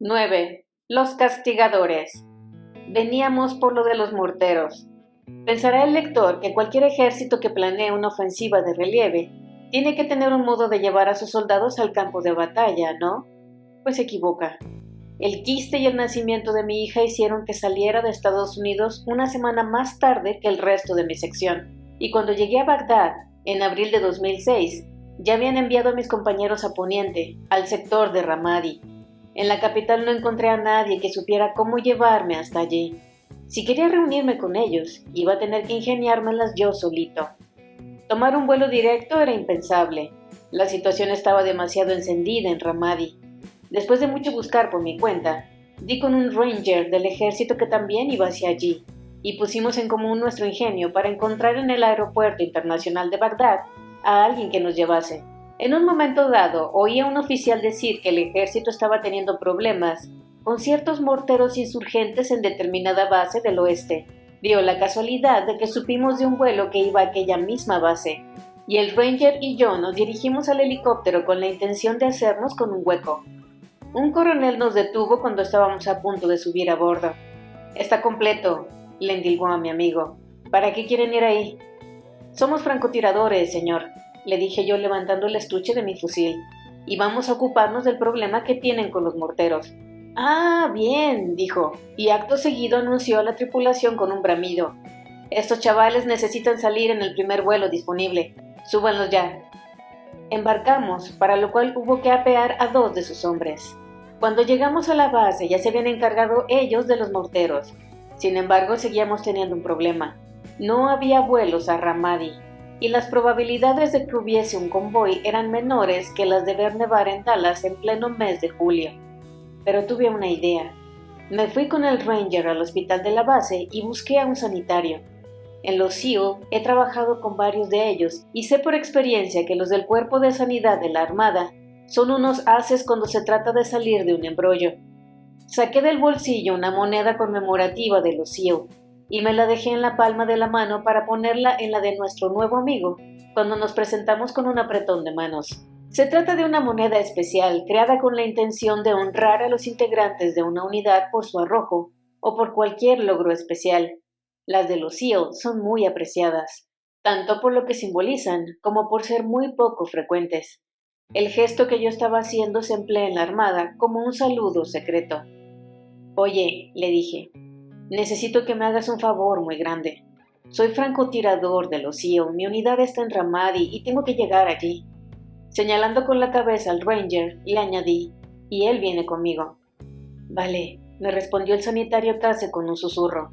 9. Los castigadores. Veníamos por lo de los morteros. Pensará el lector que cualquier ejército que planee una ofensiva de relieve tiene que tener un modo de llevar a sus soldados al campo de batalla, ¿no? Pues se equivoca. El quiste y el nacimiento de mi hija hicieron que saliera de Estados Unidos una semana más tarde que el resto de mi sección, y cuando llegué a Bagdad, en abril de 2006, ya habían enviado a mis compañeros a Poniente, al sector de Ramadi. En la capital no encontré a nadie que supiera cómo llevarme hasta allí. Si quería reunirme con ellos, iba a tener que ingeniármelas yo solito. Tomar un vuelo directo era impensable. La situación estaba demasiado encendida en Ramadi. Después de mucho buscar por mi cuenta, di con un ranger del ejército que también iba hacia allí, y pusimos en común nuestro ingenio para encontrar en el aeropuerto internacional de Bagdad a alguien que nos llevase. En un momento dado, oí a un oficial decir que el ejército estaba teniendo problemas con ciertos morteros insurgentes en determinada base del oeste. Dio la casualidad de que supimos de un vuelo que iba a aquella misma base, y el ranger y yo nos dirigimos al helicóptero con la intención de hacernos con un hueco. Un coronel nos detuvo cuando estábamos a punto de subir a bordo. «Está completo», le indicó a mi amigo. «¿Para qué quieren ir ahí?» «Somos francotiradores, señor», le dije yo levantando el estuche de mi fusil, «y vamos a ocuparnos del problema que tienen con los morteros». «Ah, bien», dijo, y acto seguido anunció a la tripulación con un bramido. «Estos chavales necesitan salir en el primer vuelo disponible. Súbanlos ya». Embarcamos, para lo cual hubo que apear a 2 de sus hombres. Cuando llegamos a la base ya se habían encargado ellos de los morteros. Sin embargo, seguíamos teniendo un problema. No había vuelos a Ramadi, y las probabilidades de que hubiese un convoy eran menores que las de ver nevar en Dallas en pleno mes de julio. Pero tuve una idea. Me fui con el ranger al hospital de la base y busqué a un sanitario. En los SEAL he trabajado con varios de ellos y sé por experiencia que los del Cuerpo de Sanidad de la Armada son unos haces cuando se trata de salir de un embrollo. Saqué del bolsillo una moneda conmemorativa de los SEAL y me la dejé en la palma de la mano para ponerla en la de nuestro nuevo amigo cuando nos presentamos con un apretón de manos. Se trata de una moneda especial creada con la intención de honrar a los integrantes de una unidad por su arrojo o por cualquier logro especial. Las de los SEAL son muy apreciadas, tanto por lo que simbolizan como por ser muy poco frecuentes. El gesto que yo estaba haciendo se emplea en la Armada como un saludo secreto. «Oye», le dije, «necesito que me hagas un favor muy grande. Soy francotirador de los SEAL, mi unidad está en Ramadi y tengo que llegar allí». Señalando con la cabeza al ranger, le añadí, «y él viene conmigo». «Vale», me respondió el sanitario casi con un susurro.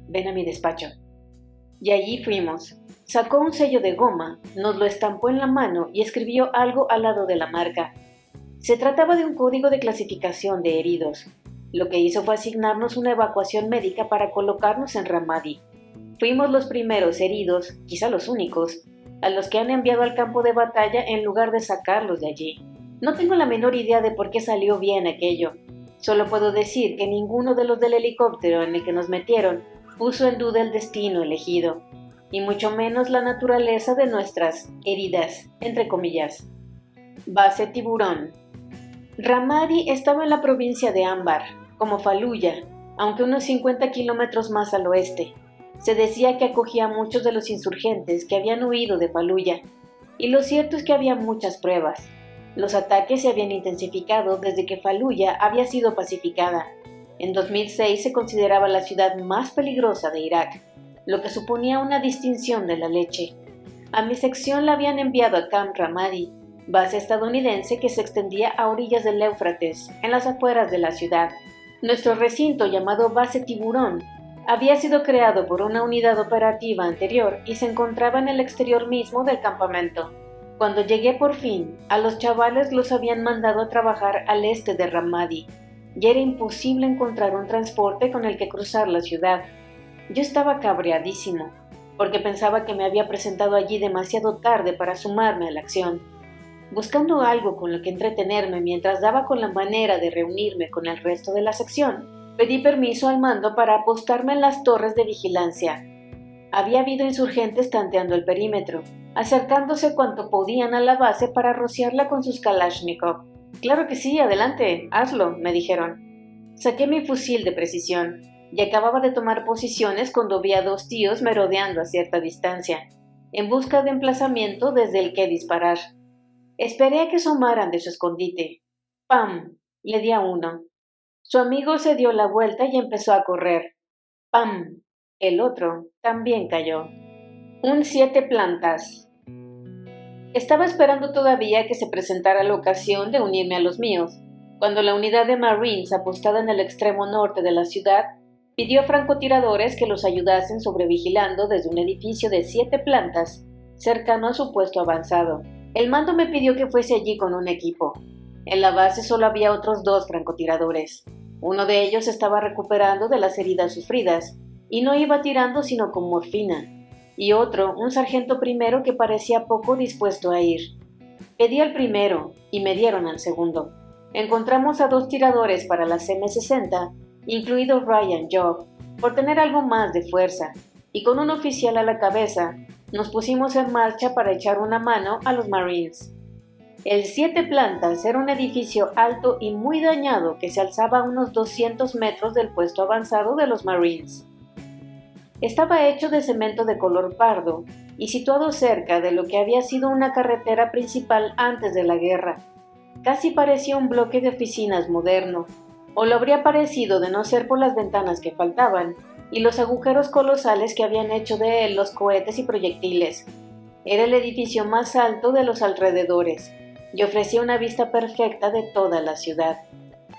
«Ven a mi despacho». Y allí fuimos. Sacó un sello de goma, nos lo estampó en la mano y escribió algo al lado de la marca. Se trataba de un código de clasificación de heridos. Lo que hizo fue asignarnos una evacuación médica para colocarnos en Ramadi. Fuimos los primeros heridos, quizá los únicos, a los que han enviado al campo de batalla en lugar de sacarlos de allí. No tengo la menor idea de por qué salió bien aquello. Solo puedo decir que ninguno de los del helicóptero en el que nos metieron puso en duda el destino elegido, y mucho menos la naturaleza de nuestras heridas, entre comillas. Base Tiburón. Ramadi estaba en la provincia de Anbar, como Faluya, aunque unos 50 kilómetros más al oeste. Se decía que acogía a muchos de los insurgentes que habían huido de Faluya, y lo cierto es que había muchas pruebas. Los ataques se habían intensificado desde que Faluya había sido pacificada. En 2006 se consideraba la ciudad más peligrosa de Irak, lo que suponía una distinción de la leche. A mi sección la habían enviado a Camp Ramadi, base estadounidense que se extendía a orillas del Éufrates, en las afueras de la ciudad. Nuestro recinto, llamado Base Tiburón, había sido creado por una unidad operativa anterior y se encontraba en el exterior mismo del campamento. Cuando llegué por fin, a los chavales los habían mandado a trabajar al este de Ramadi, y era imposible encontrar un transporte con el que cruzar la ciudad. Yo estaba cabreadísimo, porque pensaba que me había presentado allí demasiado tarde para sumarme a la acción. Buscando algo con lo que entretenerme mientras daba con la manera de reunirme con el resto de la sección, pedí permiso al mando para apostarme en las torres de vigilancia. Había habido insurgentes tanteando el perímetro, acercándose cuanto podían a la base para rociarla con sus Kalashnikov. Claro que sí, adelante, hazlo, me dijeron. Saqué mi fusil de precisión y acababa de tomar posiciones cuando vi a 2 tíos merodeando a cierta distancia, en busca de emplazamiento desde el que disparar. Esperé a que asomaran de su escondite. ¡Pam! Le di a uno. Su amigo se dio la vuelta y empezó a correr. ¡Pam! El otro también cayó. Un 7 plantas. Estaba esperando todavía que se presentara la ocasión de unirme a los míos, cuando la unidad de Marines apostada en el extremo norte de la ciudad pidió a francotiradores que los ayudasen sobrevigilando desde un edificio de 7 plantas cercano a su puesto avanzado. El mando me pidió que fuese allí con un equipo. En la base solo había otros 2 francotiradores. Uno de ellos estaba recuperando de las heridas sufridas y no iba tirando sino con morfina, y otro, un sargento primero que parecía poco dispuesto a ir. Pedí al primero y me dieron al segundo. Encontramos a 2 tiradores para las M60, incluido Ryan Job, por tener algo más de fuerza, y con un oficial a la cabeza, nos pusimos en marcha para echar una mano a los Marines. El 7 plantas era un edificio alto y muy dañado que se alzaba a unos 200 metros del puesto avanzado de los Marines. Estaba hecho de cemento de color pardo y situado cerca de lo que había sido una carretera principal antes de la guerra. Casi parecía un bloque de oficinas moderno, o lo habría parecido de no ser por las ventanas que faltaban y los agujeros colosales que habían hecho de él los cohetes y proyectiles. Era el edificio más alto de los alrededores y ofrecía una vista perfecta de toda la ciudad.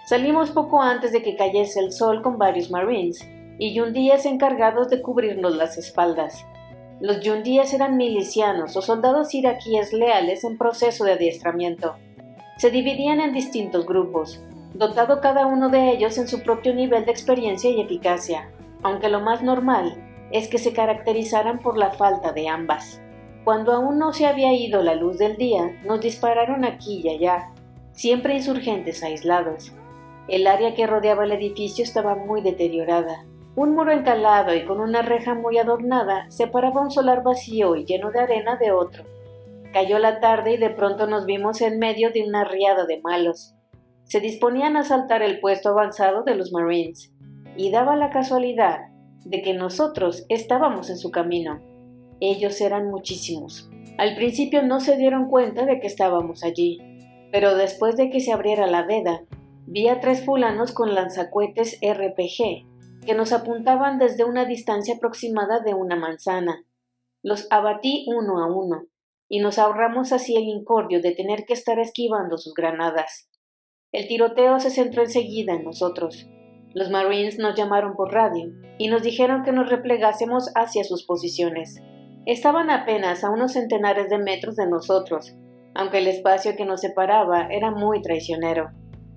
Salimos poco antes de que cayese el sol con varios Marines y yundíes encargados de cubrirnos las espaldas. Los yundíes eran milicianos o soldados iraquíes leales en proceso de adiestramiento. Se dividían en distintos grupos, dotado cada uno de ellos en su propio nivel de experiencia y eficacia, aunque lo más normal es que se caracterizaran por la falta de ambas. Cuando aún no se había ido la luz del día, nos dispararon aquí y allá, siempre insurgentes aislados. El área que rodeaba el edificio estaba muy deteriorada. Un muro encalado y con una reja muy adornada separaba un solar vacío y lleno de arena de otro. Cayó la tarde y de pronto nos vimos en medio de una riada de malos. Se disponían a asaltar el puesto avanzado de los Marines, y daba la casualidad de que nosotros estábamos en su camino. Ellos eran muchísimos. Al principio no se dieron cuenta de que estábamos allí, pero después de que se abriera la veda, vi a 3 fulanos con lanzacohetes RPG, que nos apuntaban desde una distancia aproximada de una manzana. Los abatí uno a uno, y nos ahorramos así el incordio de tener que estar esquivando sus granadas. El tiroteo se centró enseguida en nosotros. Los Marines nos llamaron por radio, y nos dijeron que nos replegásemos hacia sus posiciones. Estaban apenas a unos centenares de metros de nosotros, aunque el espacio que nos separaba era muy traicionero.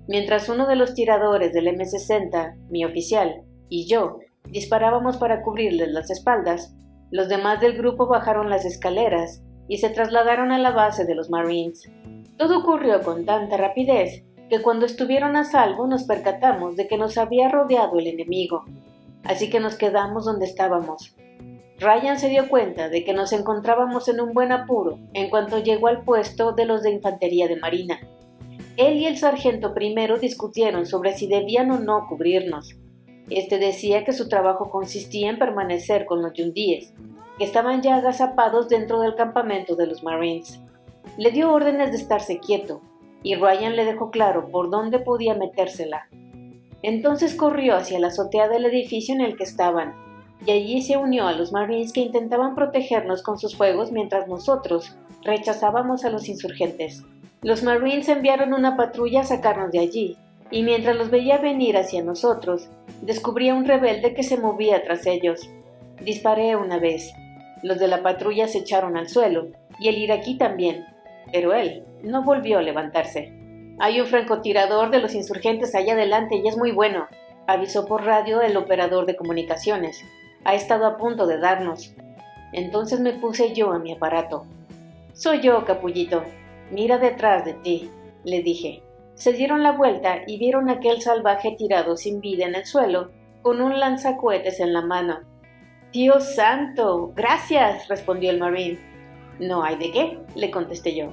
Mientras uno de los tiradores del M60, mi oficial, y yo disparábamos para cubrirles las espaldas, los demás del grupo bajaron las escaleras y se trasladaron a la base de los Marines. Todo ocurrió con tanta rapidez que cuando estuvieron a salvo nos percatamos de que nos había rodeado el enemigo, así que nos quedamos donde estábamos. Ryan se dio cuenta de que nos encontrábamos en un buen apuro en cuanto llegó al puesto de los de infantería de marina. Él y el sargento primero discutieron sobre si debían o no cubrirnos. Este decía que su trabajo consistía en permanecer con los yundíes, que estaban ya agazapados dentro del campamento de los Marines. Le dio órdenes de estarse quieto, y Ryan le dejó claro por dónde podía metérsela. Entonces corrió hacia la azotea del edificio en el que estaban, y allí se unió a los Marines que intentaban protegernos con sus fuegos mientras nosotros rechazábamos a los insurgentes. Los Marines enviaron una patrulla a sacarnos de allí, y mientras los veía venir hacia nosotros, descubrí a un rebelde que se movía tras ellos. Disparé una vez. Los de la patrulla se echaron al suelo, y el iraquí también, pero él no volvió a levantarse. «Hay un francotirador de los insurgentes allá adelante y es muy bueno», avisó por radio el operador de comunicaciones. «Ha estado a punto de darnos». Entonces me puse yo a mi aparato. «Soy yo, capullito. Mira detrás de ti», le dije. Se dieron la vuelta y vieron a aquel salvaje tirado sin vida en el suelo, con un lanzacohetes en la mano. «¡Dios santo! ¡Gracias!», respondió el Marine. «No hay de qué», le contesté yo.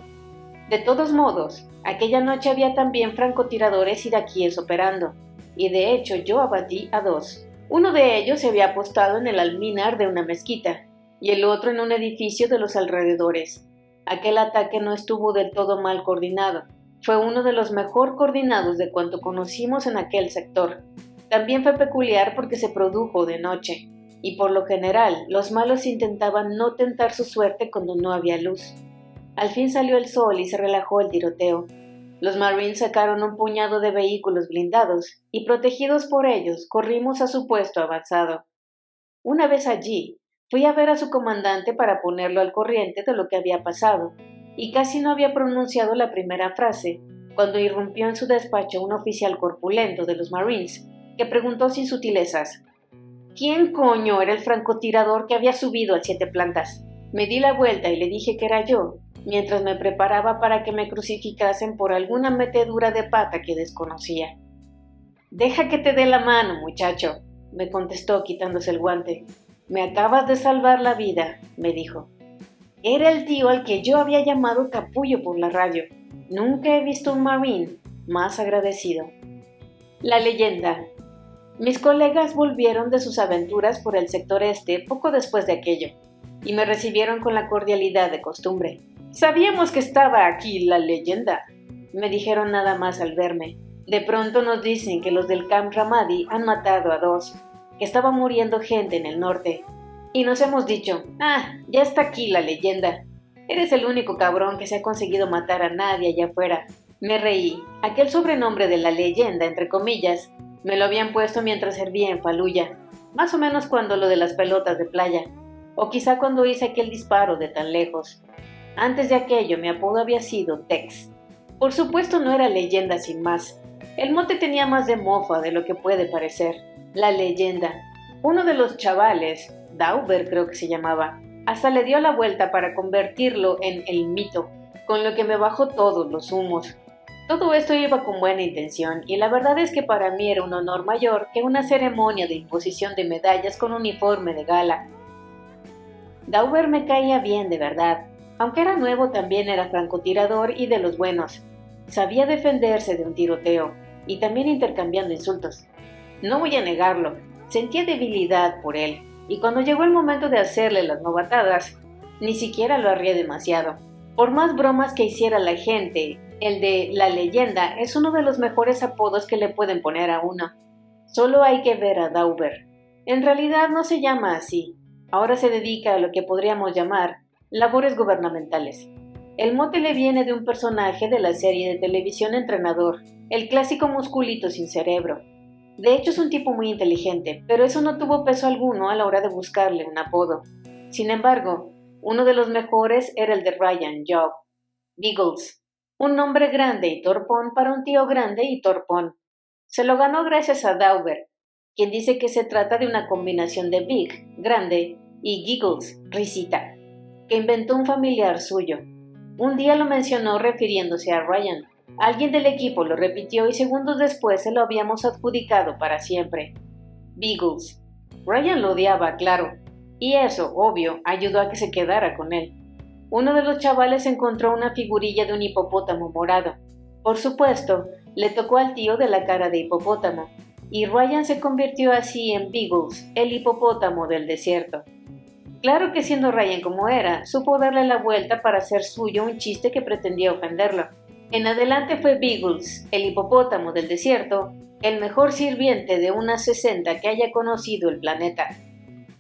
«De todos modos, Aquella noche había también francotiradores iraquíes operando, y de hecho yo abatí a 2. Uno de ellos se había apostado en el alminar de una mezquita, y el otro en un edificio de los alrededores. Aquel ataque no estuvo del todo mal coordinado. Fue uno de los mejor coordinados de cuanto conocimos en aquel sector. También fue peculiar porque se produjo de noche, y por lo general los malos intentaban no tentar su suerte cuando no había luz. Al fin salió el sol y se relajó el tiroteo. Los Marines sacaron un puñado de vehículos blindados y, protegidos por ellos, corrimos a su puesto avanzado. Una vez allí, fui a ver a su comandante para ponerlo al corriente de lo que había pasado, y casi no había pronunciado la primera frase cuando irrumpió en su despacho un oficial corpulento de los Marines, que preguntó sin sutilezas: ¿quién coño era el francotirador que había subido al 7 plantas? Me di la vuelta y le dije que era yo, mientras me preparaba para que me crucificasen por alguna metedura de pata que desconocía. «Deja que te dé la mano, muchacho», me contestó quitándose el guante. «Me acabas de salvar la vida», me dijo. Era el tío al que yo había llamado capullo por la radio. Nunca he visto un Marine más agradecido. La leyenda. Mis colegas volvieron de sus aventuras por el sector este poco después de aquello, y me recibieron con la cordialidad de costumbre. «Sabíamos que estaba aquí la leyenda», me dijeron nada más al verme. «De pronto nos dicen que los del Camp Ramadi han matado a 2, que estaba muriendo gente en el norte. Y nos hemos dicho, ya está aquí la leyenda. Eres el único cabrón que se ha conseguido matar a nadie allá afuera». Me reí. Aquel sobrenombre de la leyenda, entre comillas, me lo habían puesto mientras servía en Fallujah, más o menos cuando lo de las pelotas de playa, o quizá cuando hice aquel disparo de tan lejos. Antes de aquello mi apodo había sido Tex. Por supuesto no era leyenda sin más. El mote tenía más de mofa de lo que puede parecer. La leyenda. Uno de los chavales, Dauber creo que se llamaba, hasta le dio la vuelta para convertirlo en el mito, con lo que me bajó todos los humos. Todo esto iba con buena intención, y la verdad es que para mí era un honor mayor que una ceremonia de imposición de medallas con uniforme de gala. Dauber me caía bien de verdad. Aunque era nuevo, también era francotirador y de los buenos. Sabía defenderse de un tiroteo, y también intercambiando insultos. No voy a negarlo, sentía debilidad por él, y cuando llegó el momento de hacerle las novatadas, ni siquiera lo arrié demasiado. Por más bromas que hiciera la gente, el de la leyenda es uno de los mejores apodos que le pueden poner a uno. Solo hay que ver a Dauber. En realidad no se llama así. Ahora se dedica a lo que podríamos llamar labores gubernamentales. El mote le viene de un personaje de la serie de televisión Entrenador, el clásico musculito sin cerebro. De hecho es un tipo muy inteligente, pero eso no tuvo peso alguno a la hora de buscarle un apodo. Sin embargo, uno de los mejores era el de Ryan Job, Biggles, un nombre grande y torpón para un tío grande y torpón. Se lo ganó gracias a Dauber, quien dice que se trata de una combinación de Big, grande, y Giggles, risita, que inventó un familiar suyo. Un día lo mencionó refiriéndose a Ryan. Alguien del equipo lo repitió y segundos después se lo habíamos adjudicado para siempre. Biggles. Ryan lo odiaba, claro, y eso, obvio, ayudó a que se quedara con él. Uno de los chavales encontró una figurilla de un hipopótamo morado. Por supuesto, le tocó al tío de la cara de hipopótamo, y Ryan se convirtió así en Biggles, el hipopótamo del desierto. Claro que siendo Ryan como era, supo darle la vuelta para hacer suyo un chiste que pretendía ofenderlo. En adelante fue Biggles, el hipopótamo del desierto, el mejor sirviente de unas 60 que haya conocido el planeta.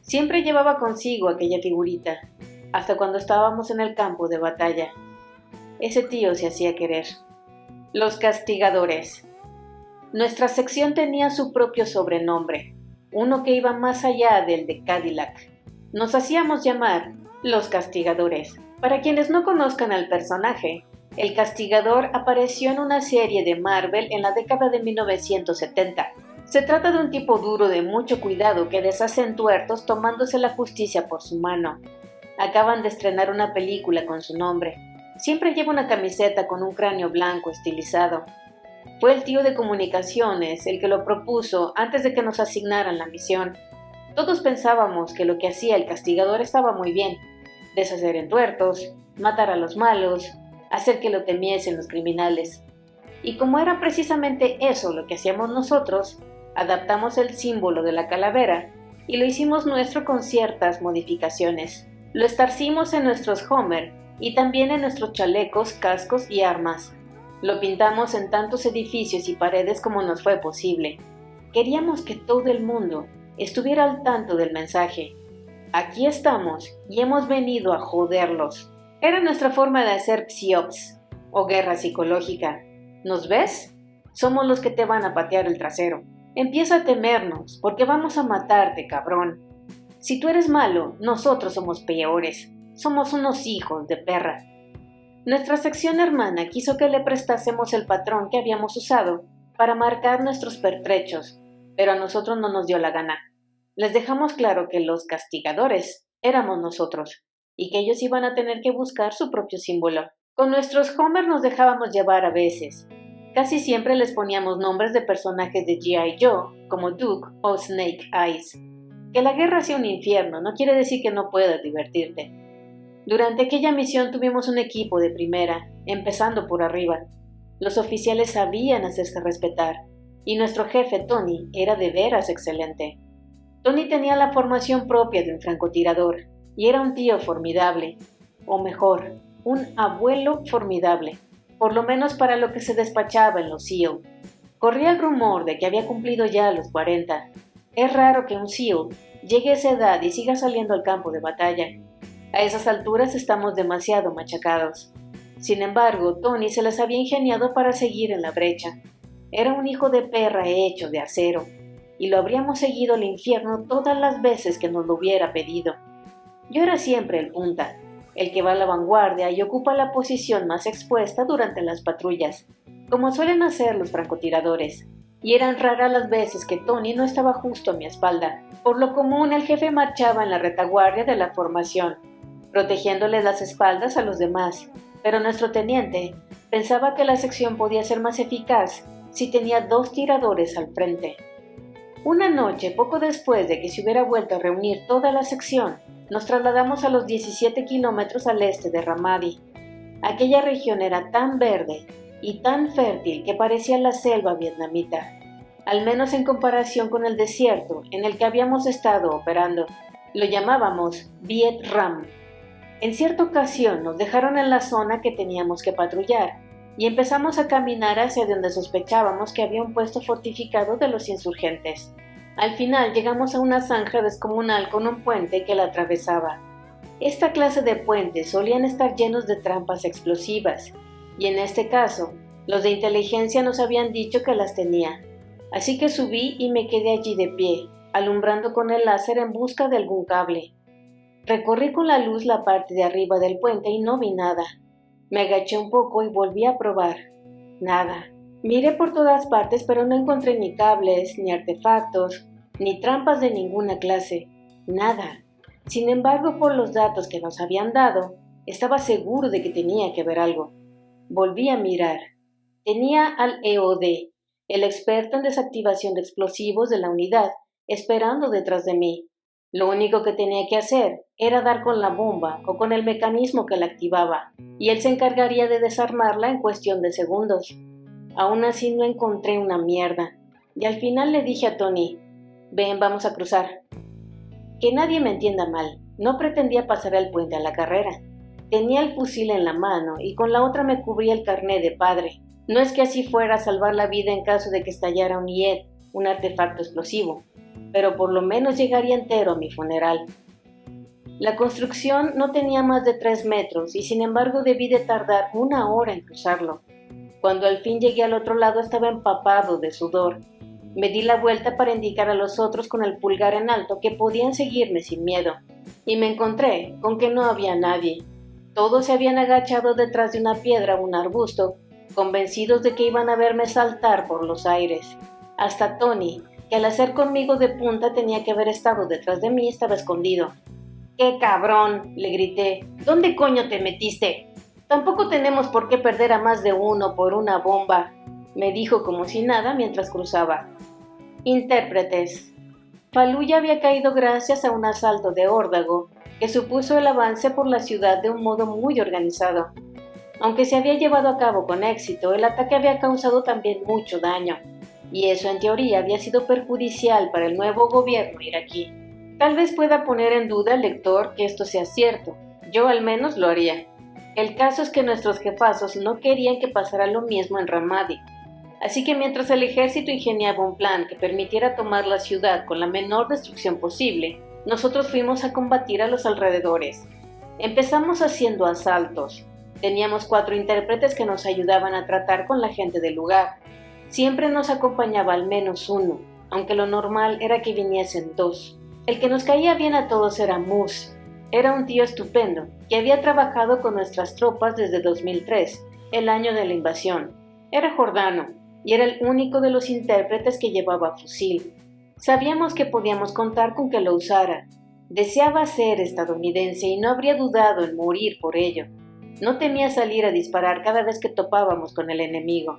Siempre llevaba consigo aquella figurita, hasta cuando estábamos en el campo de batalla. Ese tío se hacía querer. Los castigadores. Nuestra sección tenía su propio sobrenombre, uno que iba más allá del de Cadillac. Nos hacíamos llamar los castigadores. Para quienes no conozcan al personaje, el castigador apareció en una serie de Marvel en la década de 1970. Se trata de un tipo duro de mucho cuidado que deshace entuertos tomándose la justicia por su mano. Acaban de estrenar una película con su nombre. Siempre lleva una camiseta con un cráneo blanco estilizado. Fue el tío de comunicaciones el que lo propuso antes de que nos asignaran la misión. Todos pensábamos que lo que hacía el castigador estaba muy bien: deshacer entuertos, matar a los malos, hacer que lo temiesen los criminales. Y como era precisamente eso lo que hacíamos nosotros, adaptamos el símbolo de la calavera y lo hicimos nuestro con ciertas modificaciones. Lo estarcimos en nuestros Homer y también en nuestros chalecos, cascos y armas. Lo pintamos en tantos edificios y paredes como nos fue posible. Queríamos que todo el mundo estuviera al tanto del mensaje. Aquí estamos y hemos venido a joderlos. Era nuestra forma de hacer psiops o guerra psicológica. ¿Nos ves? Somos los que te van a patear el trasero. Empieza a temernos, porque vamos a matarte, cabrón. Si tú eres malo, nosotros somos peores. Somos unos hijos de perra. Nuestra sección hermana quiso que le prestásemos el patrón que habíamos usado para marcar nuestros pertrechos, pero a nosotros no nos dio la gana. Les dejamos claro que los castigadores éramos nosotros, y que ellos iban a tener que buscar su propio símbolo. Con nuestros Homer nos dejábamos llevar a veces. Casi siempre les poníamos nombres de personajes de G.I. Joe, como Duke o Snake Eyes. Que la guerra sea un infierno no quiere decir que no puedas divertirte. Durante aquella misión tuvimos un equipo de primera, empezando por arriba. Los oficiales sabían hacerse respetar, y nuestro jefe Tony era de veras excelente. Tony tenía la formación propia de un francotirador, y era un tío formidable, o mejor, un abuelo formidable, por lo menos para lo que se despachaba en los SEAL. Corría el rumor de que había cumplido ya los 40. Es raro que un SEAL llegue a esa edad y siga saliendo al campo de batalla. A esas alturas estamos demasiado machacados. Sin embargo, Tony se las había ingeniado para seguir en la brecha. Era un hijo de perra hecho de acero, y lo habríamos seguido al infierno todas las veces que nos lo hubiera pedido. Yo era siempre el punta, el que va a la vanguardia y ocupa la posición más expuesta durante las patrullas, como suelen hacer los francotiradores, y eran raras las veces que Tony no estaba justo a mi espalda. Por lo común, el jefe marchaba en la retaguardia de la formación, protegiéndole las espaldas a los demás, pero nuestro teniente pensaba que la sección podía ser más eficaz si tenía 2 tiradores al frente. Una noche, poco después de que se hubiera vuelto a reunir toda la sección, nos trasladamos a los 17 kilómetros al este de Ramadi. Aquella región era tan verde y tan fértil que parecía la selva vietnamita, al menos en comparación con el desierto en el que habíamos estado operando. Lo llamábamos Viet Ram. En cierta ocasión nos dejaron en la zona que teníamos que patrullar y empezamos a caminar hacia donde sospechábamos que había un puesto fortificado de los insurgentes. Al final llegamos a una zanja descomunal con un puente que la atravesaba. Esta clase de puentes solían estar llenos de trampas explosivas, y en este caso, los de inteligencia nos habían dicho que las tenía. Así que subí y me quedé allí de pie, alumbrando con el láser en busca de algún cable. Recorrí con la luz la parte de arriba del puente y no vi nada. Me agaché un poco y volví a probar. Nada. Miré por todas partes, pero no encontré ni cables, ni artefactos, ni trampas de ninguna clase. Nada. Sin embargo, por los datos que nos habían dado, estaba seguro de que tenía que haber algo. Volví a mirar. Tenía al EOD, el experto en desactivación de explosivos de la unidad, esperando detrás de mí. Lo único que tenía que hacer era dar con la bomba o con el mecanismo que la activaba, y él se encargaría de desarmarla en cuestión de segundos. Aún así no encontré una mierda, y al final le dije a Tony, ven, vamos a cruzar. Que nadie me entienda mal, no pretendía pasar el puente a la carrera. Tenía el fusil en la mano y con la otra me cubría el carné de padre. No es que así fuera a salvar la vida en caso de que estallara un IED, un artefacto explosivo, pero por lo menos llegaría entero a mi funeral. La construcción no tenía más de 3 metros y sin embargo debí de tardar 1 hora en cruzarlo. Cuando al fin llegué al otro lado estaba empapado de sudor. Me di la vuelta para indicar a los otros con el pulgar en alto que podían seguirme sin miedo, y me encontré con que no había nadie. Todos se habían agachado detrás de una piedra o un arbusto, convencidos de que iban a verme saltar por los aires. Hasta Tony, que al hacer conmigo de punta tenía que haber estado detrás de mí, estaba escondido. ¡Qué cabrón!, le grité. ¿Dónde coño te metiste? Tampoco tenemos por qué perder a más de uno por una bomba, me dijo como si nada mientras cruzaba. Intérpretes. Fallujah había caído gracias a un asalto de órdago que supuso el avance por la ciudad de un modo muy organizado. Aunque se había llevado a cabo con éxito, el ataque había causado también mucho daño, y eso en teoría había sido perjudicial para el nuevo gobierno iraquí. Tal vez pueda poner en duda al lector que esto sea cierto, yo al menos lo haría. El caso es que nuestros jefazos no querían que pasara lo mismo en Ramadi, así que mientras el ejército ingeniaba un plan que permitiera tomar la ciudad con la menor destrucción posible, nosotros fuimos a combatir a los alrededores. Empezamos haciendo asaltos. Teníamos 4 intérpretes que nos ayudaban a tratar con la gente del lugar. Siempre nos acompañaba al menos uno, aunque lo normal era que viniesen 2. El que nos caía bien a todos era Mus. Era un tío estupendo, que había trabajado con nuestras tropas desde 2003, el año de la invasión. Era jordano, y era el único de los intérpretes que llevaba fusil. Sabíamos que podíamos contar con que lo usara. Deseaba ser estadounidense y no habría dudado en morir por ello. No temía salir a disparar cada vez que topábamos con el enemigo.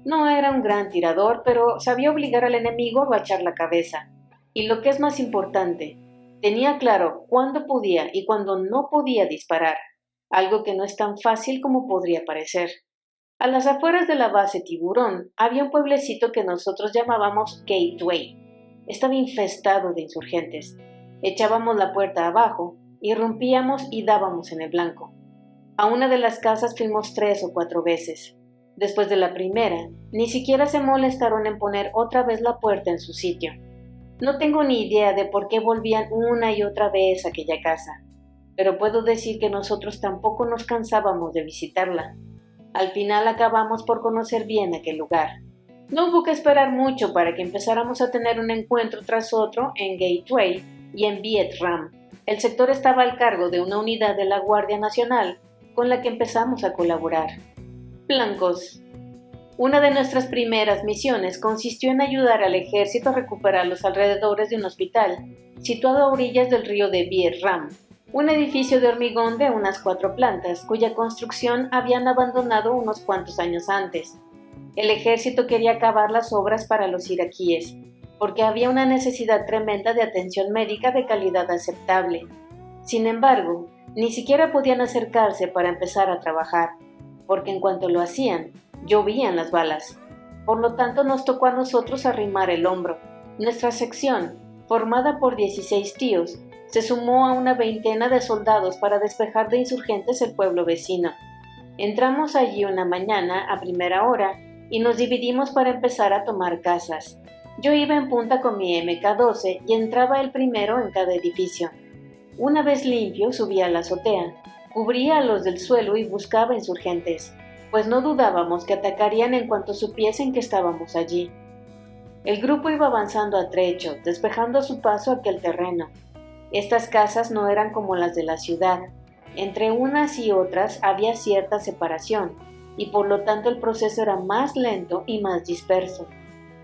No era un gran tirador, pero sabía obligar al enemigo a agachar la cabeza. Y lo que es más importante, tenía claro cuándo podía y cuándo no podía disparar, algo que no es tan fácil como podría parecer. A las afueras de la base Tiburón había un pueblecito que nosotros llamábamos Gateway. Estaba infestado de insurgentes. Echábamos la puerta abajo, irrumpíamos y dábamos en el blanco. A una de las casas fuimos 3 o 4 veces. Después de la primera, ni siquiera se molestaron en poner otra vez la puerta en su sitio. No tengo ni idea de por qué volvían una y otra vez a aquella casa, pero puedo decir que nosotros tampoco nos cansábamos de visitarla. Al final acabamos por conocer bien aquel lugar. No hubo que esperar mucho para que empezáramos a tener un encuentro tras otro en Gateway y en Viet Ram. El sector estaba al cargo de una unidad de la Guardia Nacional con la que empezamos a colaborar. Blancos. Una de nuestras primeras misiones consistió en ayudar al ejército a recuperar los alrededores de un hospital situado a orillas del río de Viet Ram, un edificio de hormigón de unas 4 plantas cuya construcción habían abandonado unos cuantos años antes. El ejército quería acabar las obras para los iraquíes, porque había una necesidad tremenda de atención médica de calidad aceptable. Sin embargo, ni siquiera podían acercarse para empezar a trabajar, porque en cuanto lo hacían, llovían las balas. Por lo tanto, nos tocó a nosotros arrimar el hombro. Nuestra sección, formada por 16 tíos, se sumó a una veintena de soldados para despejar de insurgentes el pueblo vecino. Entramos allí una mañana a primera hora y nos dividimos para empezar a tomar casas. Yo iba en punta con mi MK-12 y entraba el primero en cada edificio. Una vez limpio, subía a la azotea, cubría a los del suelo y buscaba insurgentes, pues no dudábamos que atacarían en cuanto supiesen que estábamos allí. El grupo iba avanzando a trecho, despejando a su paso aquel terreno. Estas casas no eran como las de la ciudad. Entre unas y otras había cierta separación, y por lo tanto el proceso era más lento y más disperso.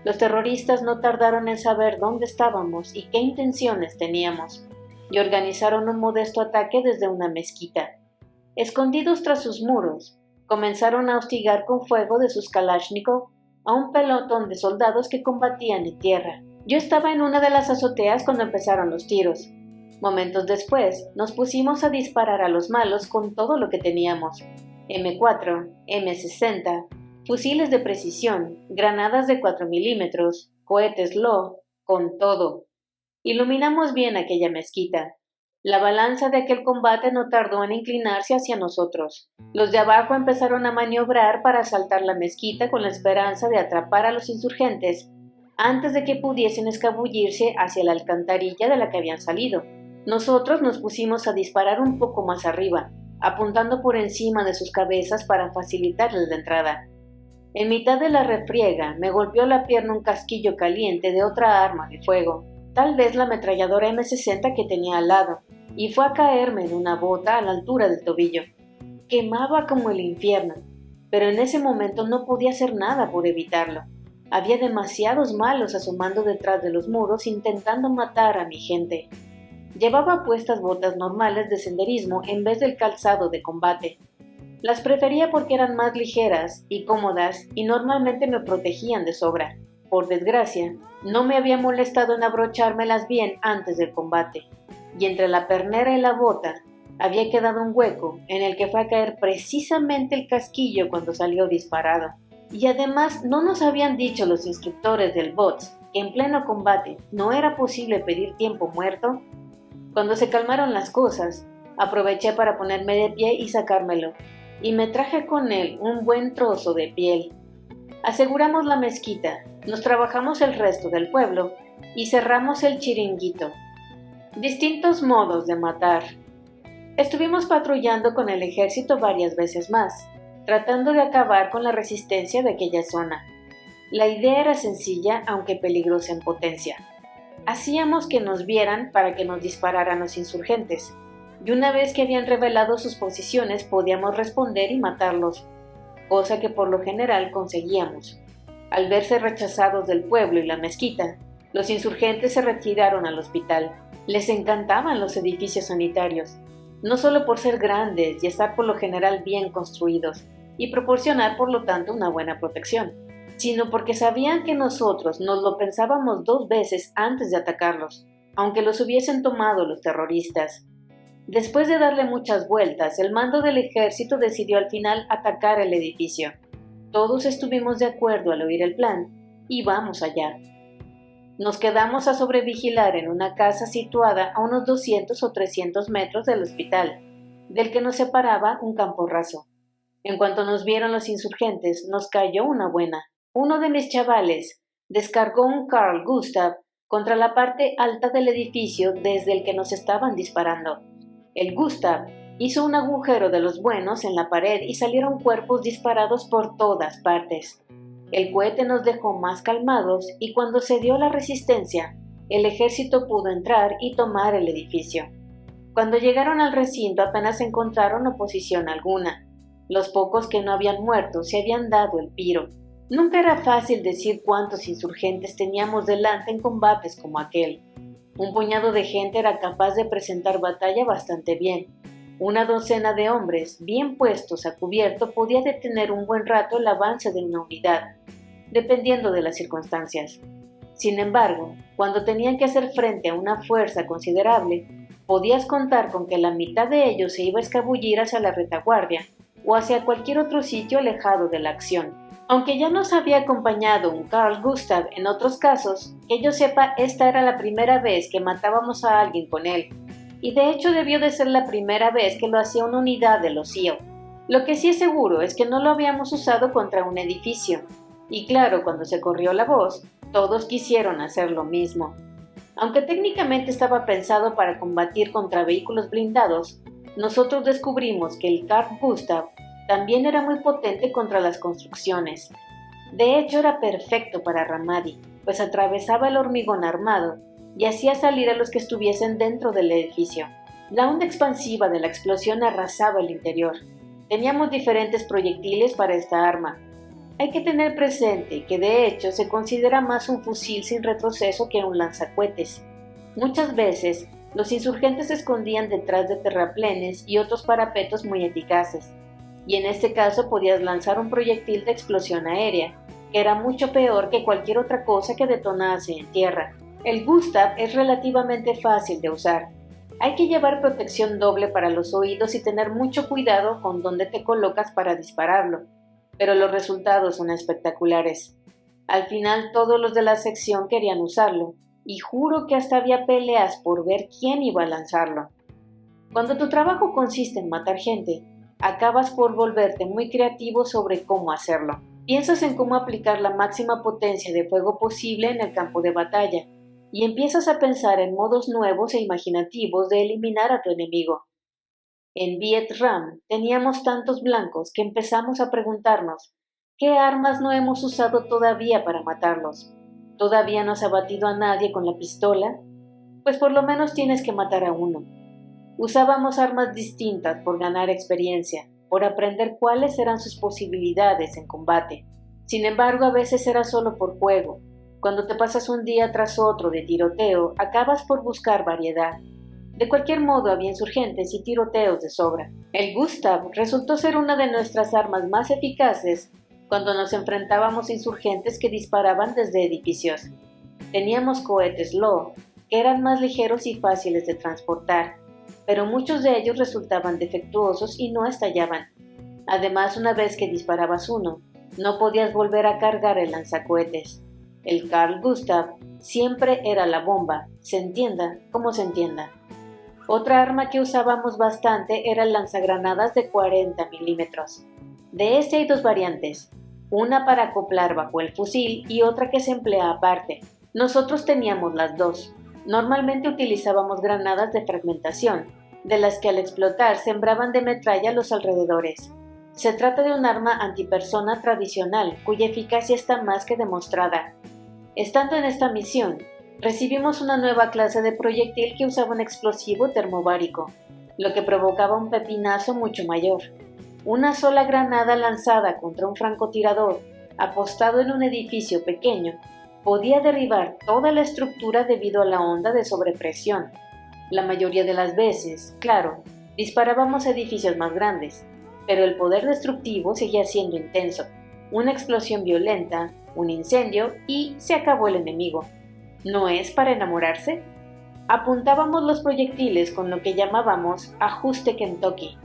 Los terroristas no tardaron en saber dónde estábamos y qué intenciones teníamos, y organizaron un modesto ataque desde una mezquita. Escondidos tras sus muros, comenzaron a hostigar con fuego de sus Kalashnikov a un pelotón de soldados que combatían en tierra. Yo estaba en una de las azoteas cuando empezaron los tiros. Momentos después, nos pusimos a disparar a los malos con todo lo que teníamos: M4, M60, fusiles de precisión, granadas de 4 milímetros, cohetes LO, con todo. Iluminamos bien aquella mezquita. La balanza de aquel combate no tardó en inclinarse hacia nosotros. Los de abajo empezaron a maniobrar para asaltar la mezquita con la esperanza de atrapar a los insurgentes antes de que pudiesen escabullirse hacia la alcantarilla de la que habían salido. Nosotros nos pusimos a disparar un poco más arriba, apuntando por encima de sus cabezas para facilitarles la entrada. En mitad de la refriega me golpeó la pierna un casquillo caliente de otra arma de fuego, tal vez la ametralladora M60 que tenía al lado, y fue a caerme en una bota a la altura del tobillo. Quemaba como el infierno, pero en ese momento no podía hacer nada por evitarlo. Había demasiados malos asomando detrás de los muros intentando matar a mi gente. Llevaba puestas botas normales de senderismo en vez del calzado de combate. Las prefería porque eran más ligeras y cómodas y normalmente me protegían de sobra. Por desgracia, no me había molestado en abrochármelas bien antes del combate, y entre la pernera y la bota Había quedado un hueco en el que fue a caer precisamente el casquillo cuando salió disparado. Y además no nos habían dicho los instructores del BOTS que en pleno combate no era posible pedir tiempo muerto. Cuando se calmaron las cosas, aproveché para ponerme de pie y sacármelo, y me traje con él un buen trozo de piel. Aseguramos la mezquita, nos trabajamos el resto del pueblo y cerramos el chiringuito. Distintos modos de matar. Estuvimos patrullando con el ejército varias veces más, tratando de acabar con la resistencia de aquella zona. La idea era sencilla, aunque peligrosa en potencia. Hacíamos que nos vieran para que nos dispararan los insurgentes, y una vez que habían revelado sus posiciones podíamos responder y matarlos, cosa que por lo general conseguíamos. Al verse rechazados del pueblo y la mezquita, los insurgentes se retiraron al hospital. Les encantaban los edificios sanitarios, no solo por ser grandes y estar por lo general bien construidos, y proporcionar por lo tanto una buena protección, sino porque sabían que nosotros nos lo pensábamos 2 veces antes de atacarlos, aunque los hubiesen tomado los terroristas. Después de darle muchas vueltas, el mando del ejército decidió al final atacar el edificio. Todos estuvimos de acuerdo al oír el plan, y vamos allá. Nos quedamos a sobrevigilar en una casa situada a unos 200 o 300 metros del hospital, del que nos separaba un campo raso. En cuanto nos vieron los insurgentes, nos cayó una buena. Uno de mis chavales descargó un Carl Gustav contra la parte alta del edificio desde el que nos estaban disparando. El Gustav hizo un agujero de los buenos en la pared y salieron cuerpos disparados por todas partes. El cohete nos dejó más calmados y cuando se dio la resistencia, el ejército pudo entrar y tomar el edificio. Cuando llegaron al recinto apenas encontraron oposición alguna. Los pocos que no habían muerto se habían dado el piro. Nunca era fácil decir cuántos insurgentes teníamos delante en combates como aquel. Un puñado de gente era capaz de presentar batalla bastante bien. Una docena de hombres, bien puestos a cubierto, podía detener un buen rato el avance de una unidad, dependiendo de las circunstancias. Sin embargo, cuando tenían que hacer frente a una fuerza considerable, podías contar con que la mitad de ellos se iba a escabullir hacia la retaguardia o hacia cualquier otro sitio alejado de la acción. Aunque ya nos había acompañado un Carl Gustav en otros casos, que yo sepa, esta era la primera vez que matábamos a alguien con él, y de hecho debió de ser la primera vez que lo hacía una unidad de los SEAL. Lo que sí es seguro es que no lo habíamos usado contra un edificio, y claro, cuando se corrió la voz, todos quisieron hacer lo mismo. Aunque técnicamente estaba pensado para combatir contra vehículos blindados, nosotros descubrimos que el Carl Gustav también era muy potente contra las construcciones. De hecho, era perfecto para Ramadi, pues atravesaba el hormigón armado y hacía salir a los que estuviesen dentro del edificio. La onda expansiva de la explosión arrasaba el interior. Teníamos diferentes proyectiles para esta arma. Hay que tener presente que de hecho se considera más un fusil sin retroceso que un lanzacohetes. Muchas veces, los insurgentes se escondían detrás de terraplenes y otros parapetos muy eficaces, y en este caso podías lanzar un proyectil de explosión aérea, que era mucho peor que cualquier otra cosa que detonase en tierra. El Gustav es relativamente fácil de usar. Hay que llevar protección doble para los oídos y tener mucho cuidado con dónde te colocas para dispararlo, pero los resultados son espectaculares. Al final todos los de la sección querían usarlo, y juro que hasta había peleas por ver quién iba a lanzarlo. Cuando tu trabajo consiste en matar gente, acabas por volverte muy creativo sobre cómo hacerlo. Piensas en cómo aplicar la máxima potencia de fuego posible en el campo de batalla, y empiezas a pensar en modos nuevos e imaginativos de eliminar a tu enemigo. En Vietnam teníamos tantos blancos que empezamos a preguntarnos, ¿qué armas no hemos usado todavía para matarlos? ¿Todavía no has abatido a nadie con la pistola? Pues por lo menos tienes que matar a uno. Usábamos armas distintas por ganar experiencia, por aprender cuáles eran sus posibilidades en combate. Sin embargo, a veces era solo por juego. Cuando te pasas un día tras otro de tiroteo, acabas por buscar variedad. De cualquier modo, había insurgentes y tiroteos de sobra. El Gustav resultó ser una de nuestras armas más eficaces cuando nos enfrentábamos a insurgentes que disparaban desde edificios. Teníamos cohetes Low, que eran más ligeros y fáciles de transportar, pero muchos de ellos resultaban defectuosos y no estallaban. Además, una vez que disparabas uno, no podías volver a cargar el lanzacohetes. El Carl Gustav siempre era la bomba, se entienda como se entienda. Otra arma que usábamos bastante era el lanzagranadas de 40 milímetros. De este hay dos variantes, una para acoplar bajo el fusil y otra que se emplea aparte. Nosotros teníamos las dos. Normalmente utilizábamos granadas de fragmentación, de las que al explotar sembraban de metralla los alrededores. Se trata de un arma antipersona tradicional, cuya eficacia está más que demostrada. Estando en esta misión, recibimos una nueva clase de proyectil que usaba un explosivo termobárico, lo que provocaba un pepinazo mucho mayor. Una sola granada lanzada contra un francotirador, apostado en un edificio pequeño, podía derribar toda la estructura debido a la onda de sobrepresión. La mayoría de las veces, claro, disparábamos a edificios más grandes, pero el poder destructivo seguía siendo intenso. Una explosión violenta, un incendio y se acabó el enemigo. ¿No es para enamorarse? Apuntábamos los proyectiles con lo que llamábamos ajuste Kentucky.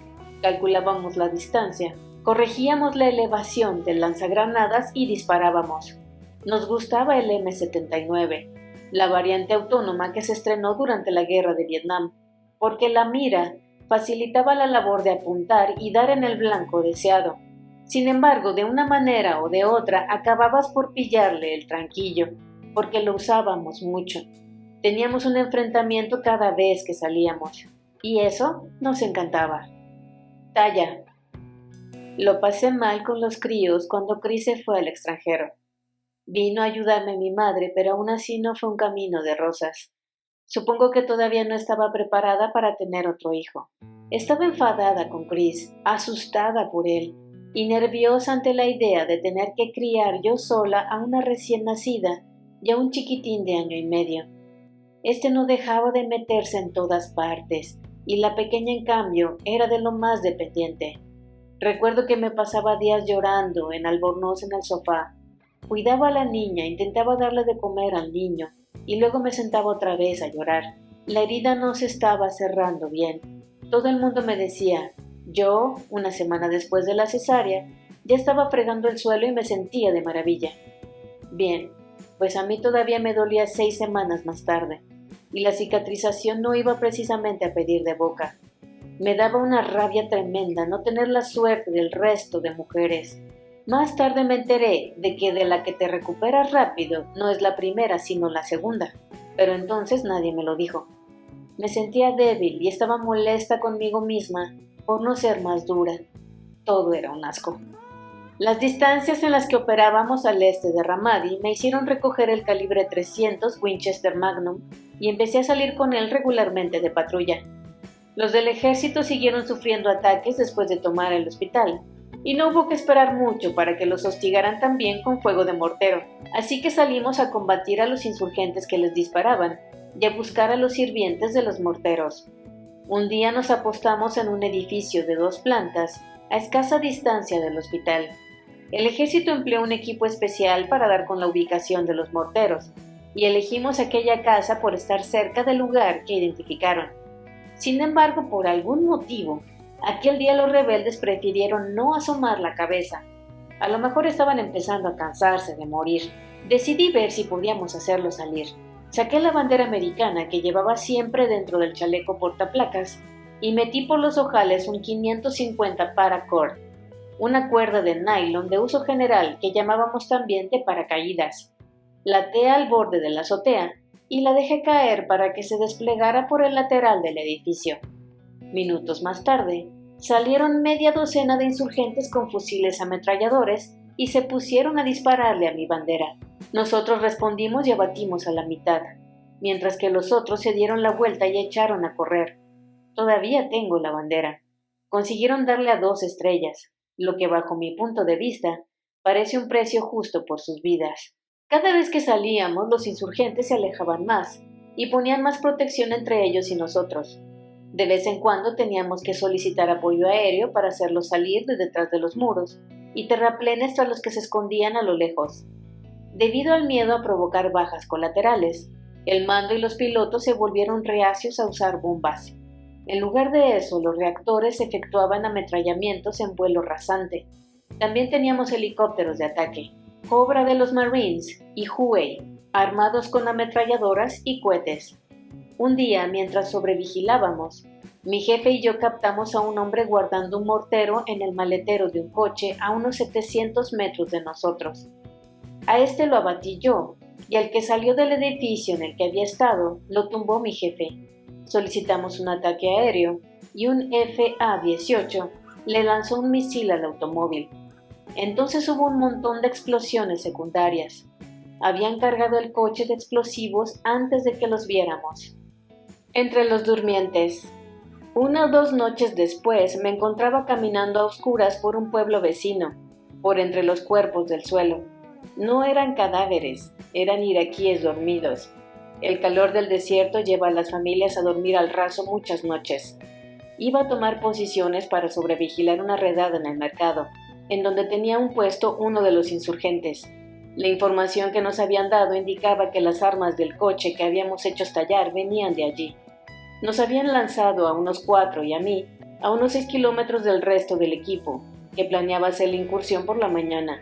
Calculábamos la distancia, corregíamos la elevación del lanzagranadas y disparábamos. Nos gustaba el M79, la variante autónoma que se estrenó durante la Guerra de Vietnam, porque la mira facilitaba la labor de apuntar y dar en el blanco deseado. Sin embargo, de una manera o de otra acababas por pillarle el tranquillo, porque lo usábamos mucho. Teníamos un enfrentamiento cada vez que salíamos, y eso nos encantaba. Talla. Lo pasé mal con los críos cuando Chris se fue al extranjero. Vino a ayudarme mi madre, pero aún así no fue un camino de rosas. Supongo que todavía no estaba preparada para tener otro hijo. Estaba enfadada con Chris, asustada por él, y nerviosa ante la idea de tener que criar yo sola a una recién nacida y a un chiquitín de 1 año y medio. Este no dejaba de meterse en todas partes, y la pequeña, en cambio, era de lo más dependiente. Recuerdo que me pasaba días llorando en albornoz en el sofá. Cuidaba a la niña, intentaba darle de comer al niño, y luego me sentaba otra vez a llorar. La herida no se estaba cerrando bien. Todo el mundo me decía. Yo, una semana después de la cesárea, ya estaba fregando el suelo y me sentía de maravilla. Bien, pues a mí todavía me dolía 6 semanas más tarde, y la cicatrización no iba precisamente a pedir de boca. Me daba una rabia tremenda no tener la suerte del resto de mujeres. Más tarde me enteré de que de la que te recuperas rápido no es la primera sino la segunda, pero entonces nadie me lo dijo. Me sentía débil y estaba molesta conmigo misma por no ser más dura. Todo era un asco. Las distancias en las que operábamos al este de Ramadi me hicieron recoger el calibre 300 Winchester Magnum y empecé a salir con él regularmente de patrulla. Los del ejército siguieron sufriendo ataques después de tomar el hospital, y no hubo que esperar mucho para que los hostigaran también con fuego de mortero, así que salimos a combatir a los insurgentes que les disparaban y a buscar a los sirvientes de los morteros. Un día nos apostamos en un edificio de 2 plantas, a escasa distancia del hospital. El ejército empleó un equipo especial para dar con la ubicación de los morteros, y elegimos aquella casa por estar cerca del lugar que identificaron. Sin embargo, por algún motivo, aquel día los rebeldes prefirieron no asomar la cabeza. A lo mejor estaban empezando a cansarse de morir. Decidí ver si podíamos hacerlos salir. Saqué la bandera americana que llevaba siempre dentro del chaleco portaplacas y metí por los ojales un 550 paracord, una cuerda de nylon de uso general que llamábamos también de paracaídas. La até al borde de la azotea y la dejé caer para que se desplegara por el lateral del edificio. Minutos más tarde, salieron media docena de insurgentes con fusiles ametralladores y se pusieron a dispararle a mi bandera. Nosotros respondimos y abatimos a la mitad, mientras que los otros se dieron la vuelta y echaron a correr. Todavía tengo la bandera. Consiguieron darle a 2 estrellas, lo que bajo mi punto de vista parece un precio justo por sus vidas. Cada vez que salíamos, los insurgentes se alejaban más y ponían más protección entre ellos y nosotros. De vez en cuando teníamos que solicitar apoyo aéreo para hacerlos salir de detrás de los muros y terraplenes tras los que se escondían a lo lejos. Debido al miedo a provocar bajas colaterales, el mando y los pilotos se volvieron reacios a usar bombas. En lugar de eso, los reactores efectuaban ametrallamientos en vuelo rasante. También teníamos helicópteros de ataque, Cobra de los Marines y Huey, armados con ametralladoras y cohetes. Un día, mientras sobrevigilábamos, mi jefe y yo captamos a un hombre guardando un mortero en el maletero de un coche a unos 700 metros de nosotros. A este lo abatí yo, y al que salió del edificio en el que había estado, lo tumbó mi jefe. Solicitamos un ataque aéreo y un FA-18 le lanzó un misil al automóvil. Entonces hubo un montón de explosiones secundarias. Habían cargado el coche de explosivos antes de que los viéramos. Entre los durmientes. 1 o 2 noches después me encontraba caminando a oscuras por un pueblo vecino, por entre los cuerpos del suelo. No eran cadáveres, eran iraquíes dormidos. El calor del desierto lleva a las familias a dormir al raso muchas noches. Iba a tomar posiciones para sobrevigilar una redada en el mercado, en donde tenía un puesto uno de los insurgentes. La información que nos habían dado indicaba que las armas del coche que habíamos hecho estallar venían de allí. Nos habían lanzado a unos 4 y a mí a unos 6 kilómetros del resto del equipo, que planeaba hacer la incursión por la mañana.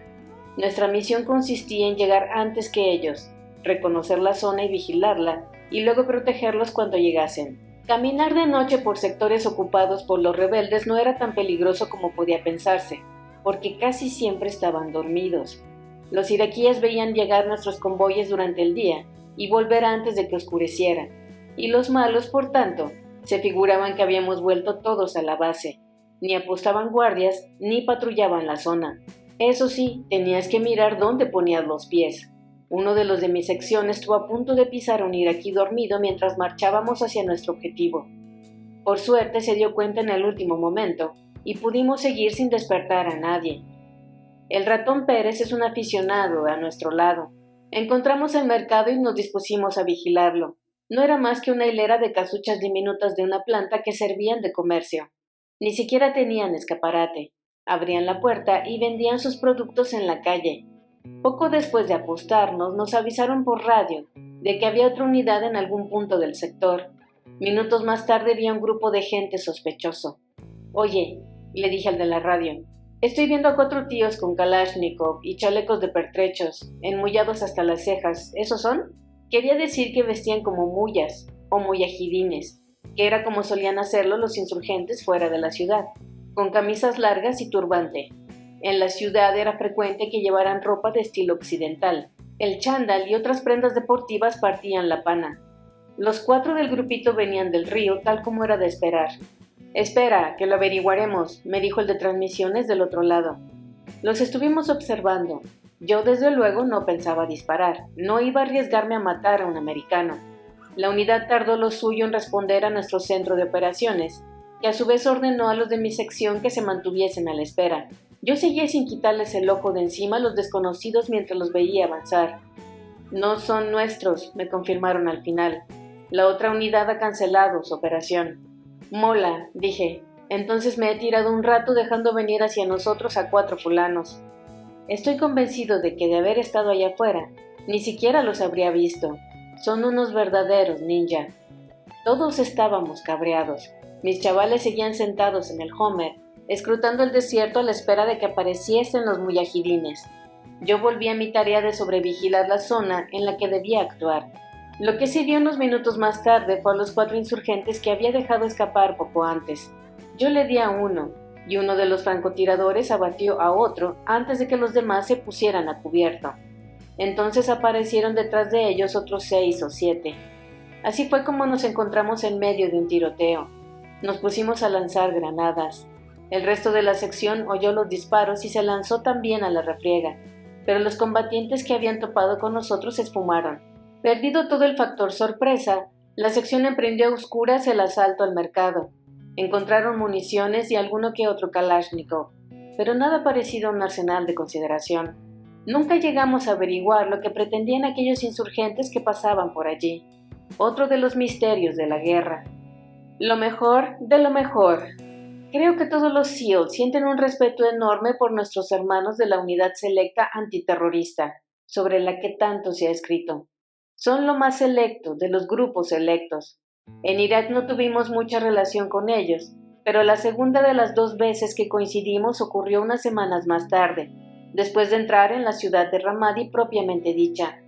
Nuestra misión consistía en llegar antes que ellos, reconocer la zona y vigilarla, y luego protegerlos cuando llegasen. Caminar de noche por sectores ocupados por los rebeldes no era tan peligroso como podía pensarse, porque casi siempre estaban dormidos. Los iraquíes veían llegar nuestros convoyes durante el día y volver antes de que oscureciera, y los malos, por tanto, se figuraban que habíamos vuelto todos a la base. Ni apostaban guardias, ni patrullaban la zona. Eso sí, tenías que mirar dónde ponías los pies. Uno de los de mi sección estuvo a punto de pisar a un iraquí dormido mientras marchábamos hacia nuestro objetivo. Por suerte se dio cuenta en el último momento, y pudimos seguir sin despertar a nadie. El ratón Pérez es un aficionado a nuestro lado. Encontramos el mercado y nos dispusimos a vigilarlo. No era más que una hilera de casuchas diminutas de una planta que servían de comercio. Ni siquiera tenían escaparate. Abrían la puerta y vendían sus productos en la calle. Poco después de apostarnos, nos avisaron por radio de que había otra unidad en algún punto del sector. Minutos más tarde vi a un grupo de gente sospechoso. «Oye», le dije al de la radio, «estoy viendo a 4 tíos con Kalashnikov y chalecos de pertrechos, enmullados hasta las cejas. ¿Esos son?» Quería decir que vestían como muyas o muyahidines, que era como solían hacerlo los insurgentes fuera de la ciudad, con camisas largas y turbante. En la ciudad era frecuente que llevaran ropa de estilo occidental. El chándal y otras prendas deportivas partían la pana. Los 4 del grupito venían del río, tal como era de esperar. «Espera, que lo averiguaremos», me dijo el de transmisiones del otro lado. Los estuvimos observando. Yo desde luego no pensaba disparar, no iba a arriesgarme a matar a un americano. La unidad tardó lo suyo en responder a nuestro centro de operaciones, que a su vez ordenó a los de mi sección que se mantuviesen a la espera. Yo seguía sin quitarles el ojo de encima a los desconocidos mientras los veía avanzar. «No son nuestros», me confirmaron al final. «La otra unidad ha cancelado su operación». «Mola», dije. «Entonces me he tirado un rato dejando venir hacia nosotros a 4 fulanos. Estoy convencido de que de haber estado allá afuera, ni siquiera los habría visto. Son unos verdaderos ninja». Todos estábamos cabreados. Mis chavales seguían sentados en el Homer, escrutando el desierto a la espera de que apareciesen los muyahidines. Yo volví a mi tarea de sobrevigilar la zona en la que debía actuar. Lo que sí vi unos minutos más tarde fue a los 4 insurgentes que había dejado escapar poco antes. Yo le di a uno, y uno de los francotiradores abatió a otro antes de que los demás se pusieran a cubierto. Entonces aparecieron detrás de ellos otros 6 o 7. Así fue como nos encontramos en medio de un tiroteo. Nos pusimos a lanzar granadas. El resto de la sección oyó los disparos y se lanzó también a la refriega, pero los combatientes que habían topado con nosotros se esfumaron. Perdido todo el factor sorpresa, la sección emprendió a oscuras el asalto al mercado. Encontraron municiones y alguno que otro Kalashnikov, pero nada parecido a un arsenal de consideración. Nunca llegamos a averiguar lo que pretendían aquellos insurgentes que pasaban por allí. Otro de los misterios de la guerra. Lo mejor de lo mejor. Creo que todos los SEAL sienten un respeto enorme por nuestros hermanos de la unidad selecta antiterrorista, sobre la que tanto se ha escrito. Son lo más selecto de los grupos selectos. En Irak no tuvimos mucha relación con ellos, pero la segunda de las 2 veces que coincidimos ocurrió unas semanas más tarde, después de entrar en la ciudad de Ramadi propiamente dicha.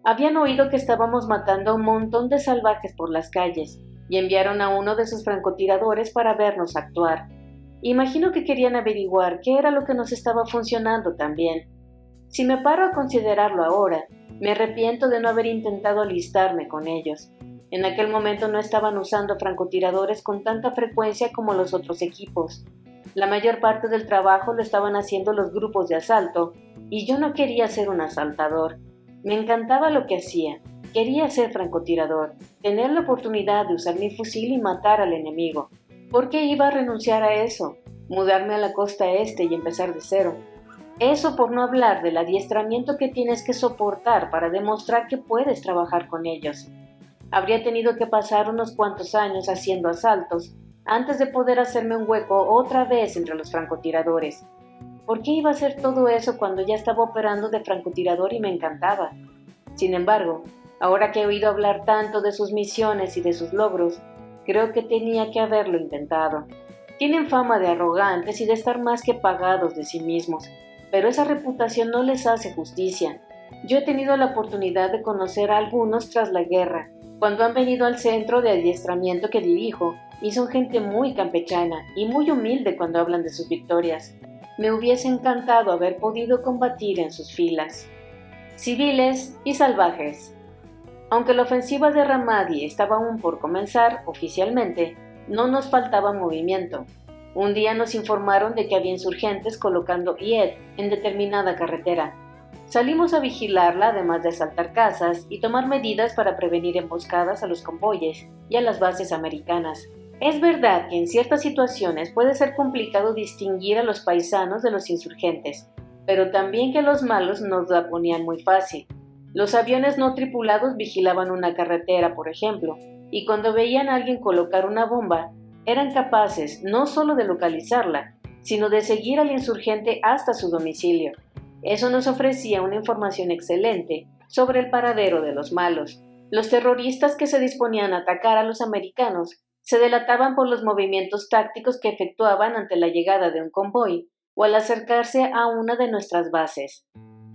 Habían oído que estábamos matando a un montón de salvajes por las calles y enviaron a uno de sus francotiradores para vernos actuar. Imagino que querían averiguar qué era lo que nos estaba funcionando tan bien. Si me paro a considerarlo ahora, me arrepiento de no haber intentado alistarme con ellos. En aquel momento no estaban usando francotiradores con tanta frecuencia como los otros equipos. La mayor parte del trabajo lo estaban haciendo los grupos de asalto, y yo no quería ser un asaltador. Me encantaba lo que hacía. Quería ser francotirador, tener la oportunidad de usar mi fusil y matar al enemigo. ¿Por qué iba a renunciar a eso? Mudarme a la costa este y empezar de cero. Eso por no hablar del adiestramiento que tienes que soportar para demostrar que puedes trabajar con ellos. Habría tenido que pasar unos cuantos años haciendo asaltos antes de poder hacerme un hueco otra vez entre los francotiradores. ¿Por qué iba a hacer todo eso cuando ya estaba operando de francotirador y me encantaba? Sin embargo, ahora que he oído hablar tanto de sus misiones y de sus logros, creo que tenía que haberlo intentado. Tienen fama de arrogantes y de estar más que pagados de sí mismos, pero esa reputación no les hace justicia. Yo he tenido la oportunidad de conocer a algunos tras la guerra, cuando han venido al centro de adiestramiento que dirijo, y son gente muy campechana y muy humilde cuando hablan de sus victorias. Me hubiese encantado haber podido combatir en sus filas. Civiles y salvajes. Aunque la ofensiva de Ramadi estaba aún por comenzar oficialmente, no nos faltaba movimiento. Un día nos informaron de que había insurgentes colocando IED en determinada carretera. Salimos a vigilarla, además de asaltar casas y tomar medidas para prevenir emboscadas a los convoyes y a las bases americanas. Es verdad que en ciertas situaciones puede ser complicado distinguir a los paisanos de los insurgentes, pero también que los malos nos la ponían muy fácil. Los aviones no tripulados vigilaban una carretera, por ejemplo, y cuando veían a alguien colocar una bomba, eran capaces no solo de localizarla, sino de seguir al insurgente hasta su domicilio. Eso nos ofrecía una información excelente sobre el paradero de los malos. Los terroristas que se disponían a atacar a los americanos se delataban por los movimientos tácticos que efectuaban ante la llegada de un convoy o al acercarse a una de nuestras bases.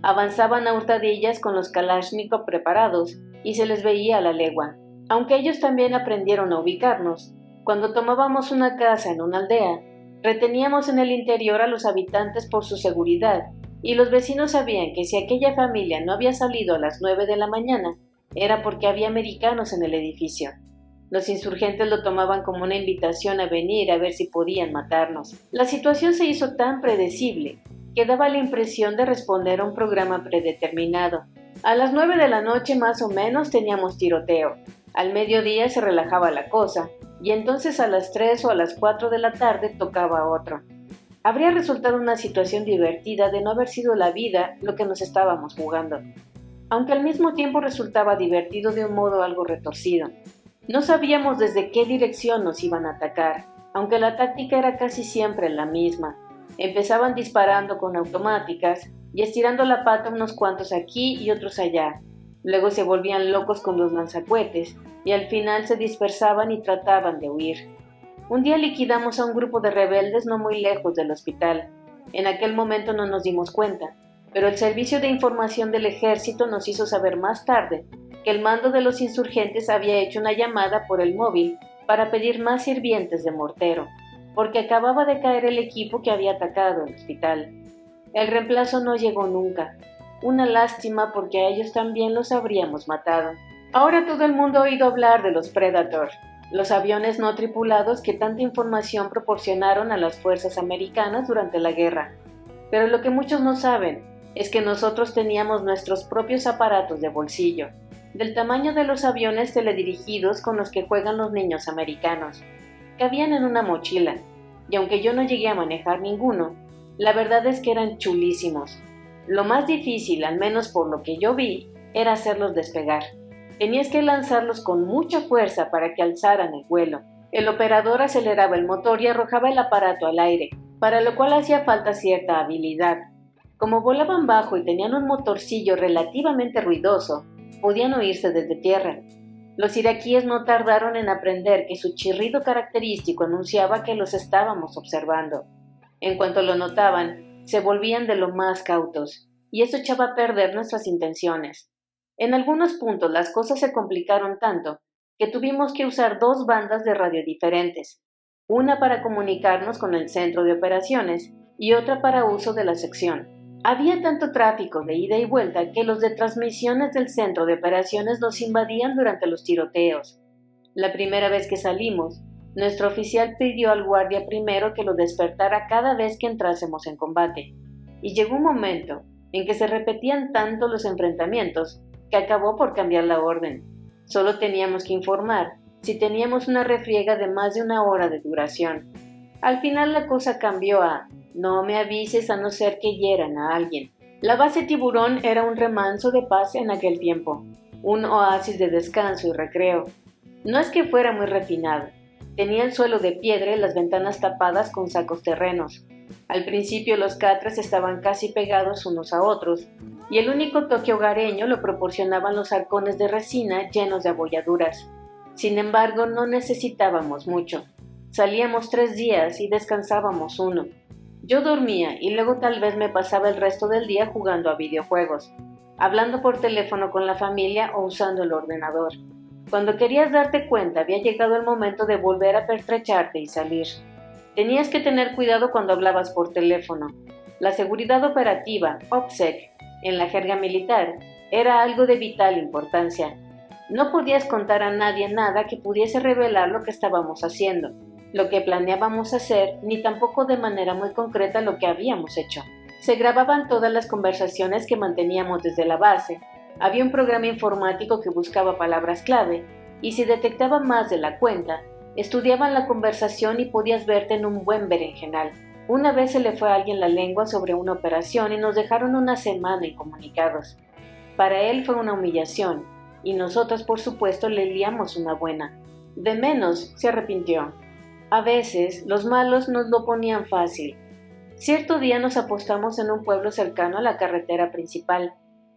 Avanzaban a hurtadillas con los Kalashnikov preparados y se les veía a la legua. Aunque ellos también aprendieron a ubicarnos, cuando tomábamos una casa en una aldea, reteníamos en el interior a los habitantes por su seguridad, y los vecinos sabían que si aquella familia no había salido a las 9 de la mañana, era porque había americanos en el edificio. Los insurgentes lo tomaban como una invitación a venir a ver si podían matarnos. La situación se hizo tan predecible que daba la impresión de responder a un programa predeterminado. A las 9 de la noche más o menos teníamos tiroteo. Al mediodía se relajaba la cosa, y entonces a las 3 o a las 4 de la tarde tocaba otro. Habría resultado una situación divertida de no haber sido la vida lo que nos estábamos jugando, aunque al mismo tiempo resultaba divertido de un modo algo retorcido. No sabíamos desde qué dirección nos iban a atacar, aunque la táctica era casi siempre la misma. Empezaban disparando con automáticas y estirando la pata unos cuantos aquí y otros allá. Luego se volvían locos con los lanzacohetes y al final se dispersaban y trataban de huir. Un día liquidamos a un grupo de rebeldes no muy lejos del hospital. En aquel momento no nos dimos cuenta, pero el servicio de información del ejército nos hizo saber más tarde que el mando de los insurgentes había hecho una llamada por el móvil para pedir más sirvientes de mortero, porque acababa de caer el equipo que había atacado el hospital. El reemplazo no llegó nunca. Una lástima porque a ellos también los habríamos matado. Ahora todo el mundo ha oído hablar de los Predator, los aviones no tripulados que tanta información proporcionaron a las fuerzas americanas durante la guerra. Pero lo que muchos no saben es que nosotros teníamos nuestros propios aparatos de bolsillo, del tamaño de los aviones teledirigidos con los que juegan los niños americanos. Cabían en una mochila, y aunque yo no llegué a manejar ninguno, la verdad es que eran chulísimos. Lo más difícil, al menos por lo que yo vi, era hacerlos despegar. Tenías que lanzarlos con mucha fuerza para que alzaran el vuelo. El operador aceleraba el motor y arrojaba el aparato al aire, para lo cual hacía falta cierta habilidad. Como volaban bajo y tenían un motorcillo relativamente ruidoso, podían oírse desde tierra. Los iraquíes no tardaron en aprender que su chirrido característico anunciaba que los estábamos observando. En cuanto lo notaban, se volvían de lo más cautos, y eso echaba a perder nuestras intenciones. En algunos puntos las cosas se complicaron tanto que tuvimos que usar 2 bandas de radio diferentes, una para comunicarnos con el centro de operaciones y otra para uso de la sección. Había tanto tráfico de ida y vuelta que los de transmisiones del centro de operaciones nos invadían durante los tiroteos. La primera vez que salimos, nuestro oficial pidió al guardia primero que lo despertara cada vez que entrásemos en combate, y llegó un momento en que se repetían tanto los enfrentamientos que acabó por cambiar la orden. Solo teníamos que informar si teníamos una refriega de más de 1 hora de duración. Al final la cosa cambió a «no me avises a no ser que hieran a alguien». La base Tiburón era un remanso de paz en aquel tiempo, un oasis de descanso y recreo. No es que fuera muy refinado. Tenía el suelo de piedra y las ventanas tapadas con sacos terrenos. Al principio los catres estaban casi pegados unos a otros, y el único toque hogareño lo proporcionaban los arcones de resina llenos de abolladuras. Sin embargo, no necesitábamos mucho. Salíamos 3 días y descansábamos 1. Yo dormía y luego tal vez me pasaba el resto del día jugando a videojuegos, hablando por teléfono con la familia o usando el ordenador. Cuando querías darte cuenta, había llegado el momento de volver a pertrecharte y salir. Tenías que tener cuidado cuando hablabas por teléfono. La seguridad operativa, OPSEC, en la jerga militar, era algo de vital importancia. No podías contar a nadie nada que pudiese revelar lo que estábamos haciendo, lo que planeábamos hacer, ni tampoco de manera muy concreta lo que habíamos hecho. Se grababan todas las conversaciones que manteníamos desde la base. Había un programa informático que buscaba palabras clave, y si detectaba más de la cuenta, estudiaban la conversación y podías verte en un buen berenjenal. Una vez se le fue a alguien la lengua sobre una operación y nos dejaron 1 semana incomunicados. Para él fue una humillación, y nosotros por supuesto le liamos una buena. De menos se arrepintió. A veces los malos nos lo ponían fácil. Cierto día nos apostamos en un pueblo cercano a la carretera principal.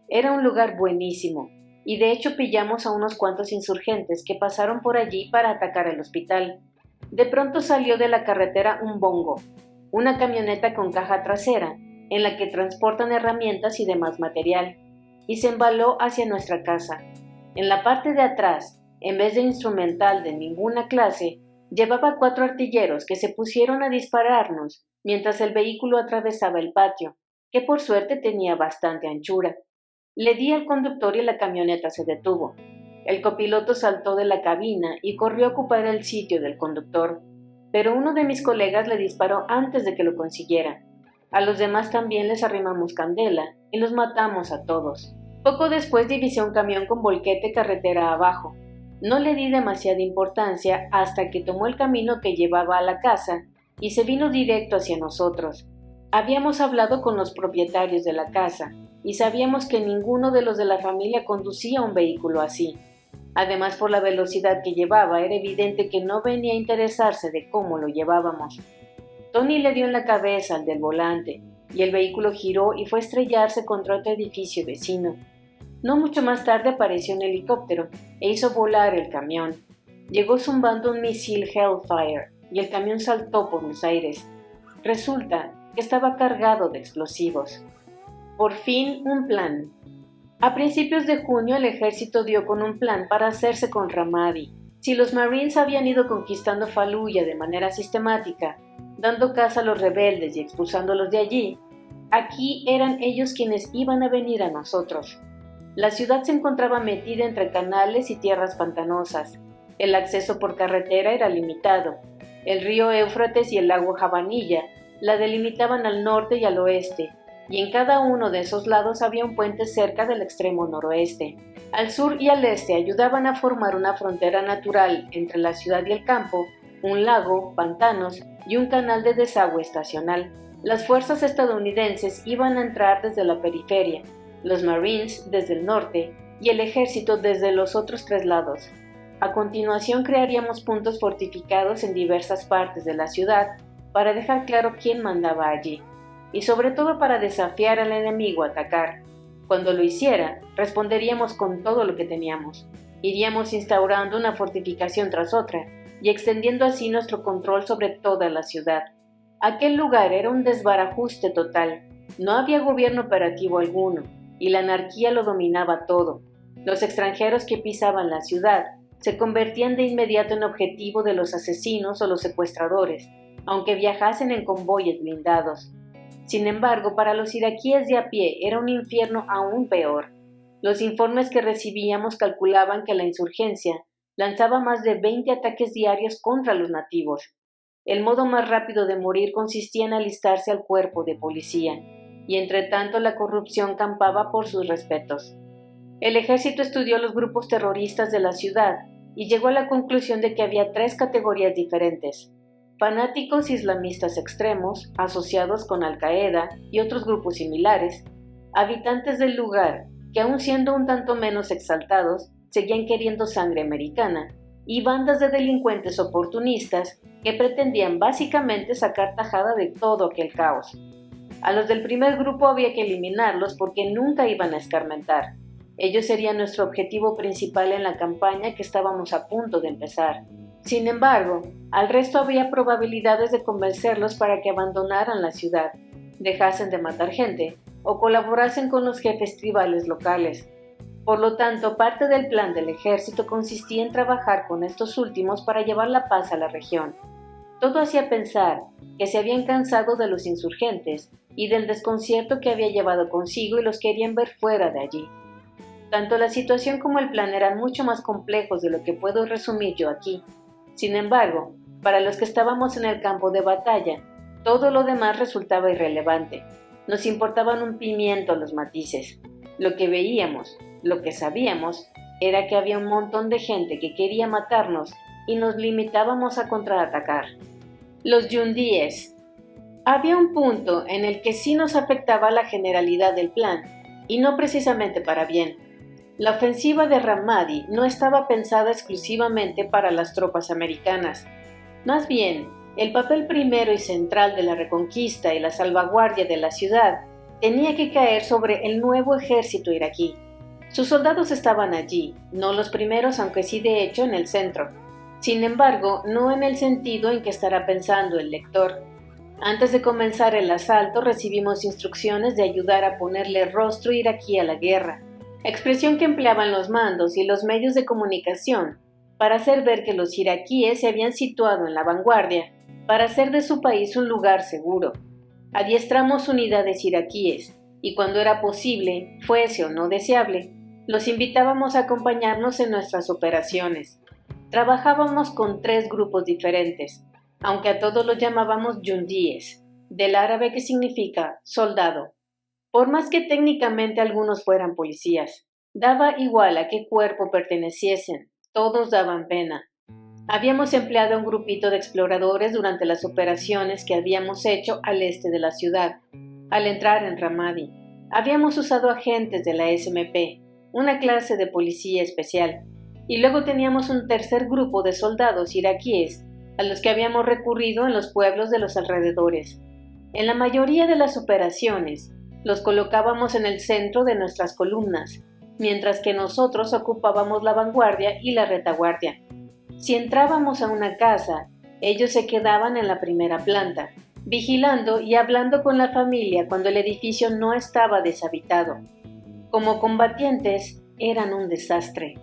Era un lugar buenísimo, y de hecho pillamos a unos cuantos insurgentes que pasaron por allí para atacar el hospital. De pronto salió de la carretera un bongo, una camioneta con caja trasera, en la que transportan herramientas y demás material, y se embaló hacia nuestra casa. En la parte de atrás, en vez de instrumental de ninguna clase, llevaba 4 artilleros que se pusieron a dispararnos mientras el vehículo atravesaba el patio, que por suerte tenía bastante anchura. Le di al conductor y la camioneta se detuvo. El copiloto saltó de la cabina y corrió a ocupar el sitio del conductor, pero uno de mis colegas le disparó antes de que lo consiguiera. A los demás también les arrimamos candela y los matamos a todos. Poco después divisé un camión con volquete carretera abajo. No le di demasiada importancia hasta que tomó el camino que llevaba a la casa y se vino directo hacia nosotros. Habíamos hablado con los propietarios de la casa y sabíamos que ninguno de los de la familia conducía un vehículo así. Además, por la velocidad que llevaba, era evidente que no venía a interesarse de cómo lo llevábamos. Tony le dio en la cabeza al del volante, y el vehículo giró y fue a estrellarse contra otro edificio vecino. No mucho más tarde apareció un helicóptero e hizo volar el camión. Llegó zumbando un misil Hellfire, y el camión saltó por los aires. Resulta que estaba cargado de explosivos. Por fin, un plan. A principios de junio el ejército dio con un plan para hacerse con Ramadi. Si los Marines habían ido conquistando Fallujah de manera sistemática, dando caza a los rebeldes y expulsándolos de allí, aquí eran ellos quienes iban a venir a nosotros. La ciudad se encontraba metida entre canales y tierras pantanosas. El acceso por carretera era limitado. El río Éufrates y el lago Javanilla la delimitaban al norte y al oeste, y en cada uno de esos lados había un puente cerca del extremo noroeste. Al sur y al este ayudaban a formar una frontera natural entre la ciudad y el campo, un lago, pantanos y un canal de desagüe estacional. Las fuerzas estadounidenses iban a entrar desde la periferia, los Marines desde el norte y el ejército desde los otros 3 lados. A continuación crearíamos puntos fortificados en diversas partes de la ciudad para dejar claro quién mandaba allí, y sobre todo para desafiar al enemigo a atacar. Cuando lo hiciera, responderíamos con todo lo que teníamos. Iríamos instaurando una fortificación tras otra y extendiendo así nuestro control sobre toda la ciudad. Aquel lugar era un desbarajuste total. No había gobierno operativo alguno y la anarquía lo dominaba todo. Los extranjeros que pisaban la ciudad se convertían de inmediato en objetivo de los asesinos o los secuestradores, aunque viajasen en convoyes blindados. Sin embargo, para los iraquíes de a pie era un infierno aún peor. Los informes que recibíamos calculaban que la insurgencia lanzaba más de 20 ataques diarios contra los nativos. El modo más rápido de morir consistía en alistarse al cuerpo de policía, y entre tanto la corrupción campaba por sus respetos. El ejército estudió los grupos terroristas de la ciudad y llegó a la conclusión de que había 3 categorías diferentes: fanáticos islamistas extremos, asociados con Al-Qaeda y otros grupos similares, habitantes del lugar, que aun siendo un tanto menos exaltados, seguían queriendo sangre americana, y bandas de delincuentes oportunistas que pretendían básicamente sacar tajada de todo aquel caos. A los del primer grupo había que eliminarlos porque nunca iban a escarmentar. Ellos serían nuestro objetivo principal en la campaña que estábamos a punto de empezar. Sin embargo, al resto había probabilidades de convencerlos para que abandonaran la ciudad, dejasen de matar gente o colaborasen con los jefes tribales locales. Por lo tanto, parte del plan del ejército consistía en trabajar con estos últimos para llevar la paz a la región. Todo hacía pensar que se habían cansado de los insurgentes y del desconcierto que había llevado consigo y los querían ver fuera de allí. Tanto la situación como el plan eran mucho más complejos de lo que puedo resumir yo aquí. Sin embargo, para los que estábamos en el campo de batalla, todo lo demás resultaba irrelevante. Nos importaban un pimiento los matices. Lo que veíamos, lo que sabíamos, era que había un montón de gente que quería matarnos y nos limitábamos a contraatacar. Los yundíes. Había un punto en el que sí nos afectaba la generalidad del plan, y no precisamente para bien. La ofensiva de Ramadi no estaba pensada exclusivamente para las tropas americanas. Más bien, el papel primero y central de la reconquista y la salvaguardia de la ciudad tenía que caer sobre el nuevo ejército iraquí. Sus soldados estaban allí, no los primeros, aunque sí de hecho en el centro. Sin embargo, no en el sentido en que estará pensando el lector. Antes de comenzar el asalto recibimos instrucciones de ayudar a ponerle rostro iraquí a la guerra, expresión que empleaban los mandos y los medios de comunicación para hacer ver que los iraquíes se habían situado en la vanguardia para hacer de su país un lugar seguro. Adiestramos unidades iraquíes y cuando era posible, fuese o no deseable, los invitábamos a acompañarnos en nuestras operaciones. Trabajábamos con 3 grupos diferentes, aunque a todos los llamábamos yundíes, del árabe que significa soldado. Por más que técnicamente algunos fueran policías, daba igual a qué cuerpo perteneciesen, todos daban pena. Habíamos empleado un grupito de exploradores durante las operaciones que habíamos hecho al este de la ciudad. Al entrar en Ramadi, habíamos usado agentes de la SMP, una clase de policía especial, y luego teníamos un tercer grupo de soldados iraquíes a los que habíamos recurrido en los pueblos de los alrededores. En la mayoría de las operaciones, los colocábamos en el centro de nuestras columnas, mientras que nosotros ocupábamos la vanguardia y la retaguardia. Si entrábamos a una casa, ellos se quedaban en la primera planta, vigilando y hablando con la familia cuando el edificio no estaba deshabitado. Como combatientes, eran un desastre.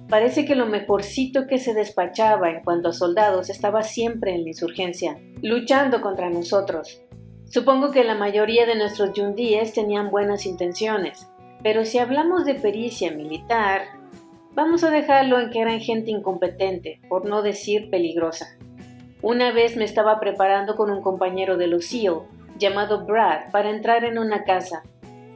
Parece que lo mejorcito que se despachaba en cuanto a soldados estaba siempre en la insurgencia, luchando contra nosotros. Supongo que la mayoría de nuestros yundíes tenían buenas intenciones, pero si hablamos de pericia militar, vamos a dejarlo en que eran gente incompetente, por no decir peligrosa. Una vez me estaba preparando con un compañero de los SEAL, llamado Brad, para entrar en una casa.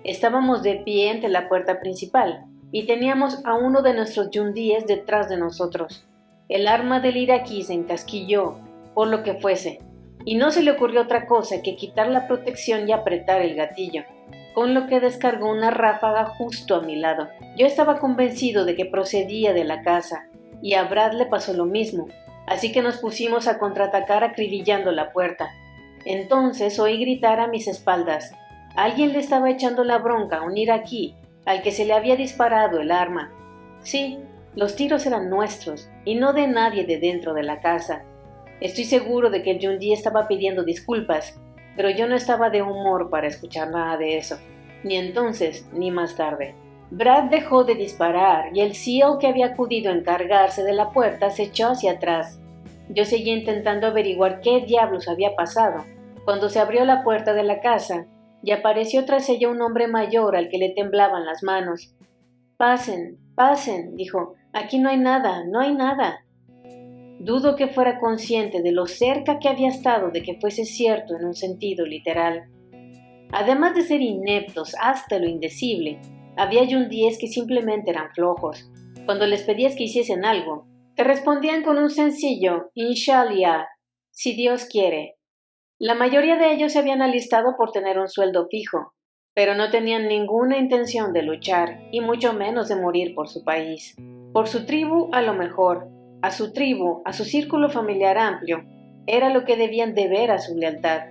Estábamos de pie ante la puerta principal y teníamos a uno de nuestros yundíes detrás de nosotros. El arma del iraquí se encasquilló, por lo que fuese, y no se le ocurrió otra cosa que quitar la protección y apretar el gatillo, con lo que descargó una ráfaga justo a mi lado. Yo estaba convencido de que procedía de la casa, y a Brad le pasó lo mismo, así que nos pusimos a contraatacar acribillando la puerta. Entonces oí gritar a mis espaldas. Alguien le estaba echando la bronca a un iraquí al que se le había disparado el arma. Sí, Los tiros eran nuestros y no de nadie de dentro de la casa. Estoy seguro de que el Yundi estaba pidiendo disculpas, pero yo no estaba de humor para escuchar nada de eso, ni entonces ni más tarde. Brad dejó de disparar y el SEAL que había acudido a encargarse de la puerta se echó hacia atrás. Yo seguía intentando averiguar qué diablos había pasado, cuando se abrió la puerta de la casa y apareció tras ella un hombre mayor al que le temblaban las manos. «Pasen, pasen», dijo, «aquí no hay nada, no hay nada». Dudo que fuera consciente de lo cerca que había estado de que fuese cierto en un sentido literal. Además de ser ineptos hasta lo indecible, había yundíes que simplemente eran flojos. Cuando les pedías que hiciesen algo, te respondían con un sencillo «Inshallah», si Dios quiere. La mayoría de ellos se habían alistado por tener un sueldo fijo, pero no tenían ninguna intención de luchar, y mucho menos de morir por su país. Por su tribu, a lo mejor. A su tribu, a su círculo familiar amplio, era lo que debían deber a su lealtad.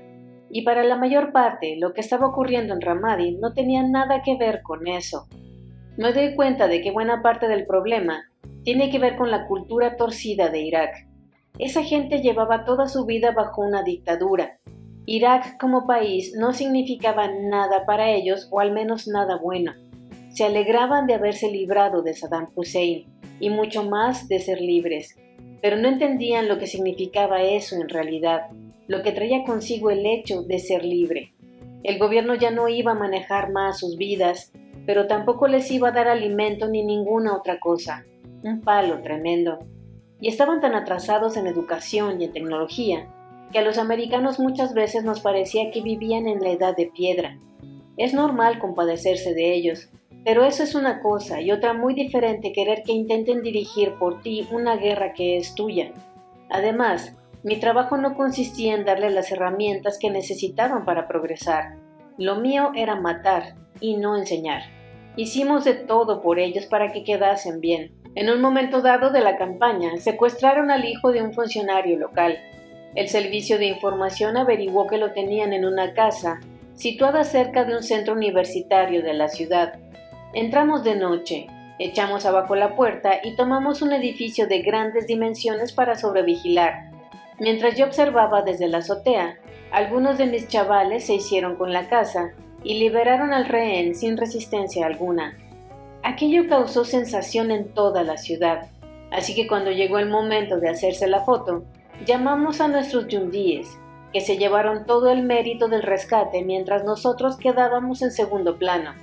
Y para la mayor parte, lo que estaba ocurriendo en Ramadi no tenía nada que ver con eso. Me doy cuenta de que buena parte del problema tiene que ver con la cultura torcida de Irak. Esa gente llevaba toda su vida bajo una dictadura. Irak como país no significaba nada para ellos, o al menos nada bueno. Se alegraban de haberse librado de Saddam Hussein, y mucho más de ser libres, pero no entendían lo que significaba eso en realidad, lo que traía consigo el hecho de ser libre. El gobierno ya no iba a manejar más sus vidas, pero tampoco les iba a dar alimento ni ninguna otra cosa. Un palo tremendo. Y estaban tan atrasados en educación y en tecnología, que a los americanos muchas veces nos parecía que vivían en la edad de piedra. Es normal compadecerse de ellos, pero eso es una cosa y otra muy diferente querer que intenten dirigir por ti una guerra que es tuya. Además, mi trabajo no consistía en darles las herramientas que necesitaban para progresar. Lo mío era matar y no enseñar. Hicimos de todo por ellos para que quedasen bien. En un momento dado de la campaña, secuestraron al hijo de un funcionario local. El servicio de información averiguó que lo tenían en una casa situada cerca de un centro universitario de la ciudad. Entramos de noche, echamos abajo la puerta y tomamos un edificio de grandes dimensiones para sobrevigilar. Mientras yo observaba desde la azotea, algunos de mis chavales se hicieron con la casa y liberaron al rehén sin resistencia alguna. Aquello causó sensación en toda la ciudad, así que cuando llegó el momento de hacerse la foto, llamamos a nuestros yundíes, que se llevaron todo el mérito del rescate mientras nosotros quedábamos en segundo plano,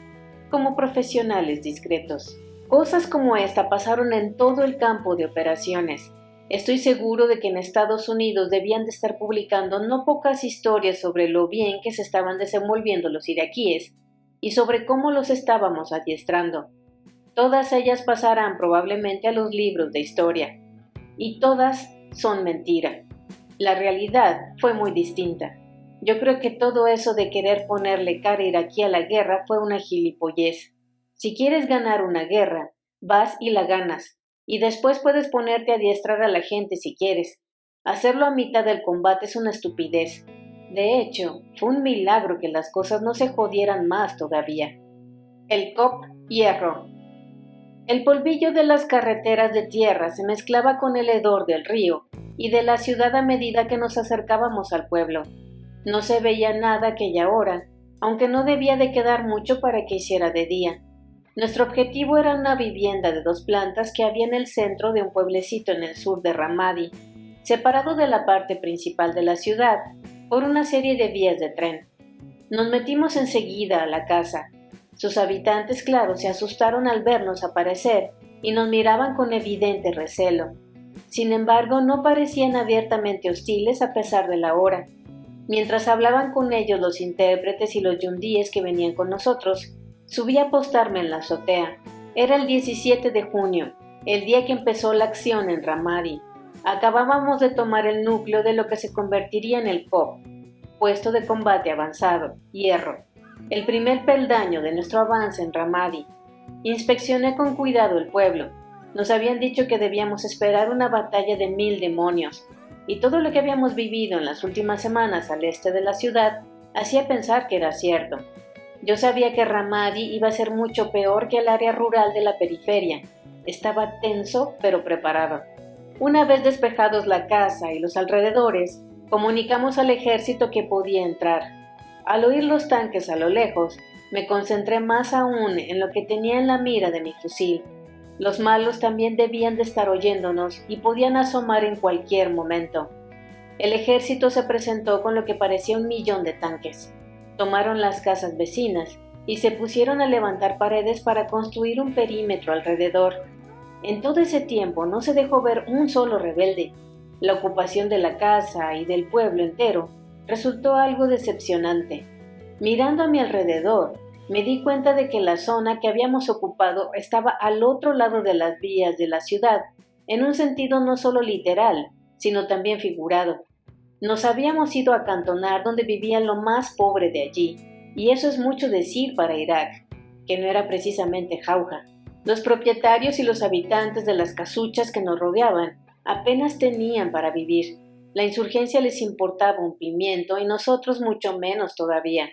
como profesionales discretos. Cosas como esta pasaron en todo el campo de operaciones. Estoy seguro de que en Estados Unidos debían de estar publicando no pocas historias sobre lo bien que se estaban desenvolviendo los iraquíes y sobre cómo los estábamos adiestrando. Todas ellas pasarán probablemente a los libros de historia. Y todas son mentira. La realidad fue muy distinta. Yo creo que todo eso de querer ponerle cara iraquí a la guerra fue una gilipollez. Si quieres ganar una guerra, vas y la ganas, y después puedes ponerte a adiestrar a la gente si quieres. Hacerlo a mitad del combate es una estupidez. De hecho, fue un milagro que las cosas no se jodieran más todavía. El COP hierro. El polvillo de las carreteras de tierra se mezclaba con el hedor del río y de la ciudad a medida que nos acercábamos al pueblo. No se veía nada aquella hora, aunque no debía de quedar mucho para que hiciera de día. Nuestro objetivo era una vivienda de 2 plantas que había en el centro de un pueblecito en el sur de Ramadi, separado de la parte principal de la ciudad por una serie de vías de tren. Nos metimos enseguida a la casa. Sus habitantes, claro, se asustaron al vernos aparecer y nos miraban con evidente recelo. Sin embargo, no parecían abiertamente hostiles a pesar de la hora. Mientras hablaban con ellos los intérpretes y los yundíes que venían con nosotros, subí a postarme en la azotea. Era el 17 de junio, el día que empezó la acción en Ramadi. Acabábamos de tomar el núcleo de lo que se convertiría en el COP, puesto de combate avanzado, hierro, el primer peldaño de nuestro avance en Ramadi. Inspeccioné con cuidado el pueblo. Nos habían dicho que debíamos esperar una batalla de 1000 demonios, y todo lo que habíamos vivido en las últimas semanas al este de la ciudad hacía pensar que era cierto. Yo sabía que Ramadi iba a ser mucho peor que el área rural de la periferia, Estaba tenso pero preparado. Una vez despejados la casa y los alrededores, comunicamos al ejército que podía entrar. Al oír los tanques a lo lejos, me concentré más aún en lo que tenía en la mira de mi fusil. Los malos también debían de estar oyéndonos y podían asomar en cualquier momento. El ejército se presentó con lo que parecía 1.000.000 de tanques. Tomaron las casas vecinas y se pusieron a levantar paredes para construir un perímetro alrededor. En todo ese tiempo no se dejó ver un solo rebelde. La ocupación de la casa y del pueblo entero resultó algo decepcionante. Mirando a mi alrededor, me di cuenta de que la zona que habíamos ocupado estaba al otro lado de las vías de la ciudad, en un sentido no solo literal, sino también figurado. Nos habíamos ido a acantonar donde vivía lo más pobre de allí, y eso es mucho decir para Irak, que no era precisamente jauja. Los propietarios y los habitantes de las casuchas que nos rodeaban apenas tenían para vivir. La insurgencia les importaba un pimiento y nosotros mucho menos todavía.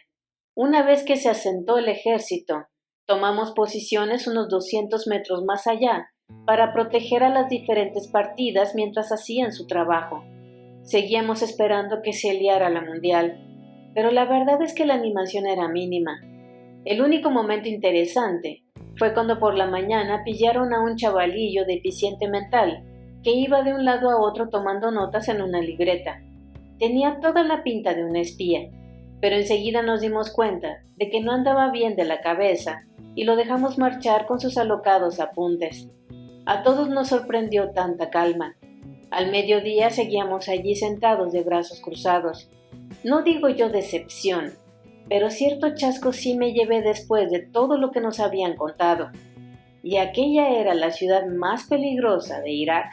Una vez que se asentó el ejército, tomamos posiciones unos 200 metros más allá para proteger a las diferentes partidas mientras hacían su trabajo. Seguíamos esperando que se liara la mundial, pero la verdad es que la animación era mínima. El único momento interesante fue cuando por la mañana pillaron a un chavalillo deficiente mental que iba de un lado a otro tomando notas en una libreta. Tenía toda la pinta de un espía, pero enseguida nos dimos cuenta de que no andaba bien de la cabeza y lo dejamos marchar con sus alocados apuntes. A todos nos sorprendió tanta calma. Al mediodía seguíamos allí sentados de brazos cruzados. No digo yo decepción, pero cierto chasco sí me llevé después de todo lo que nos habían contado. Y aquella era la ciudad más peligrosa de Irak.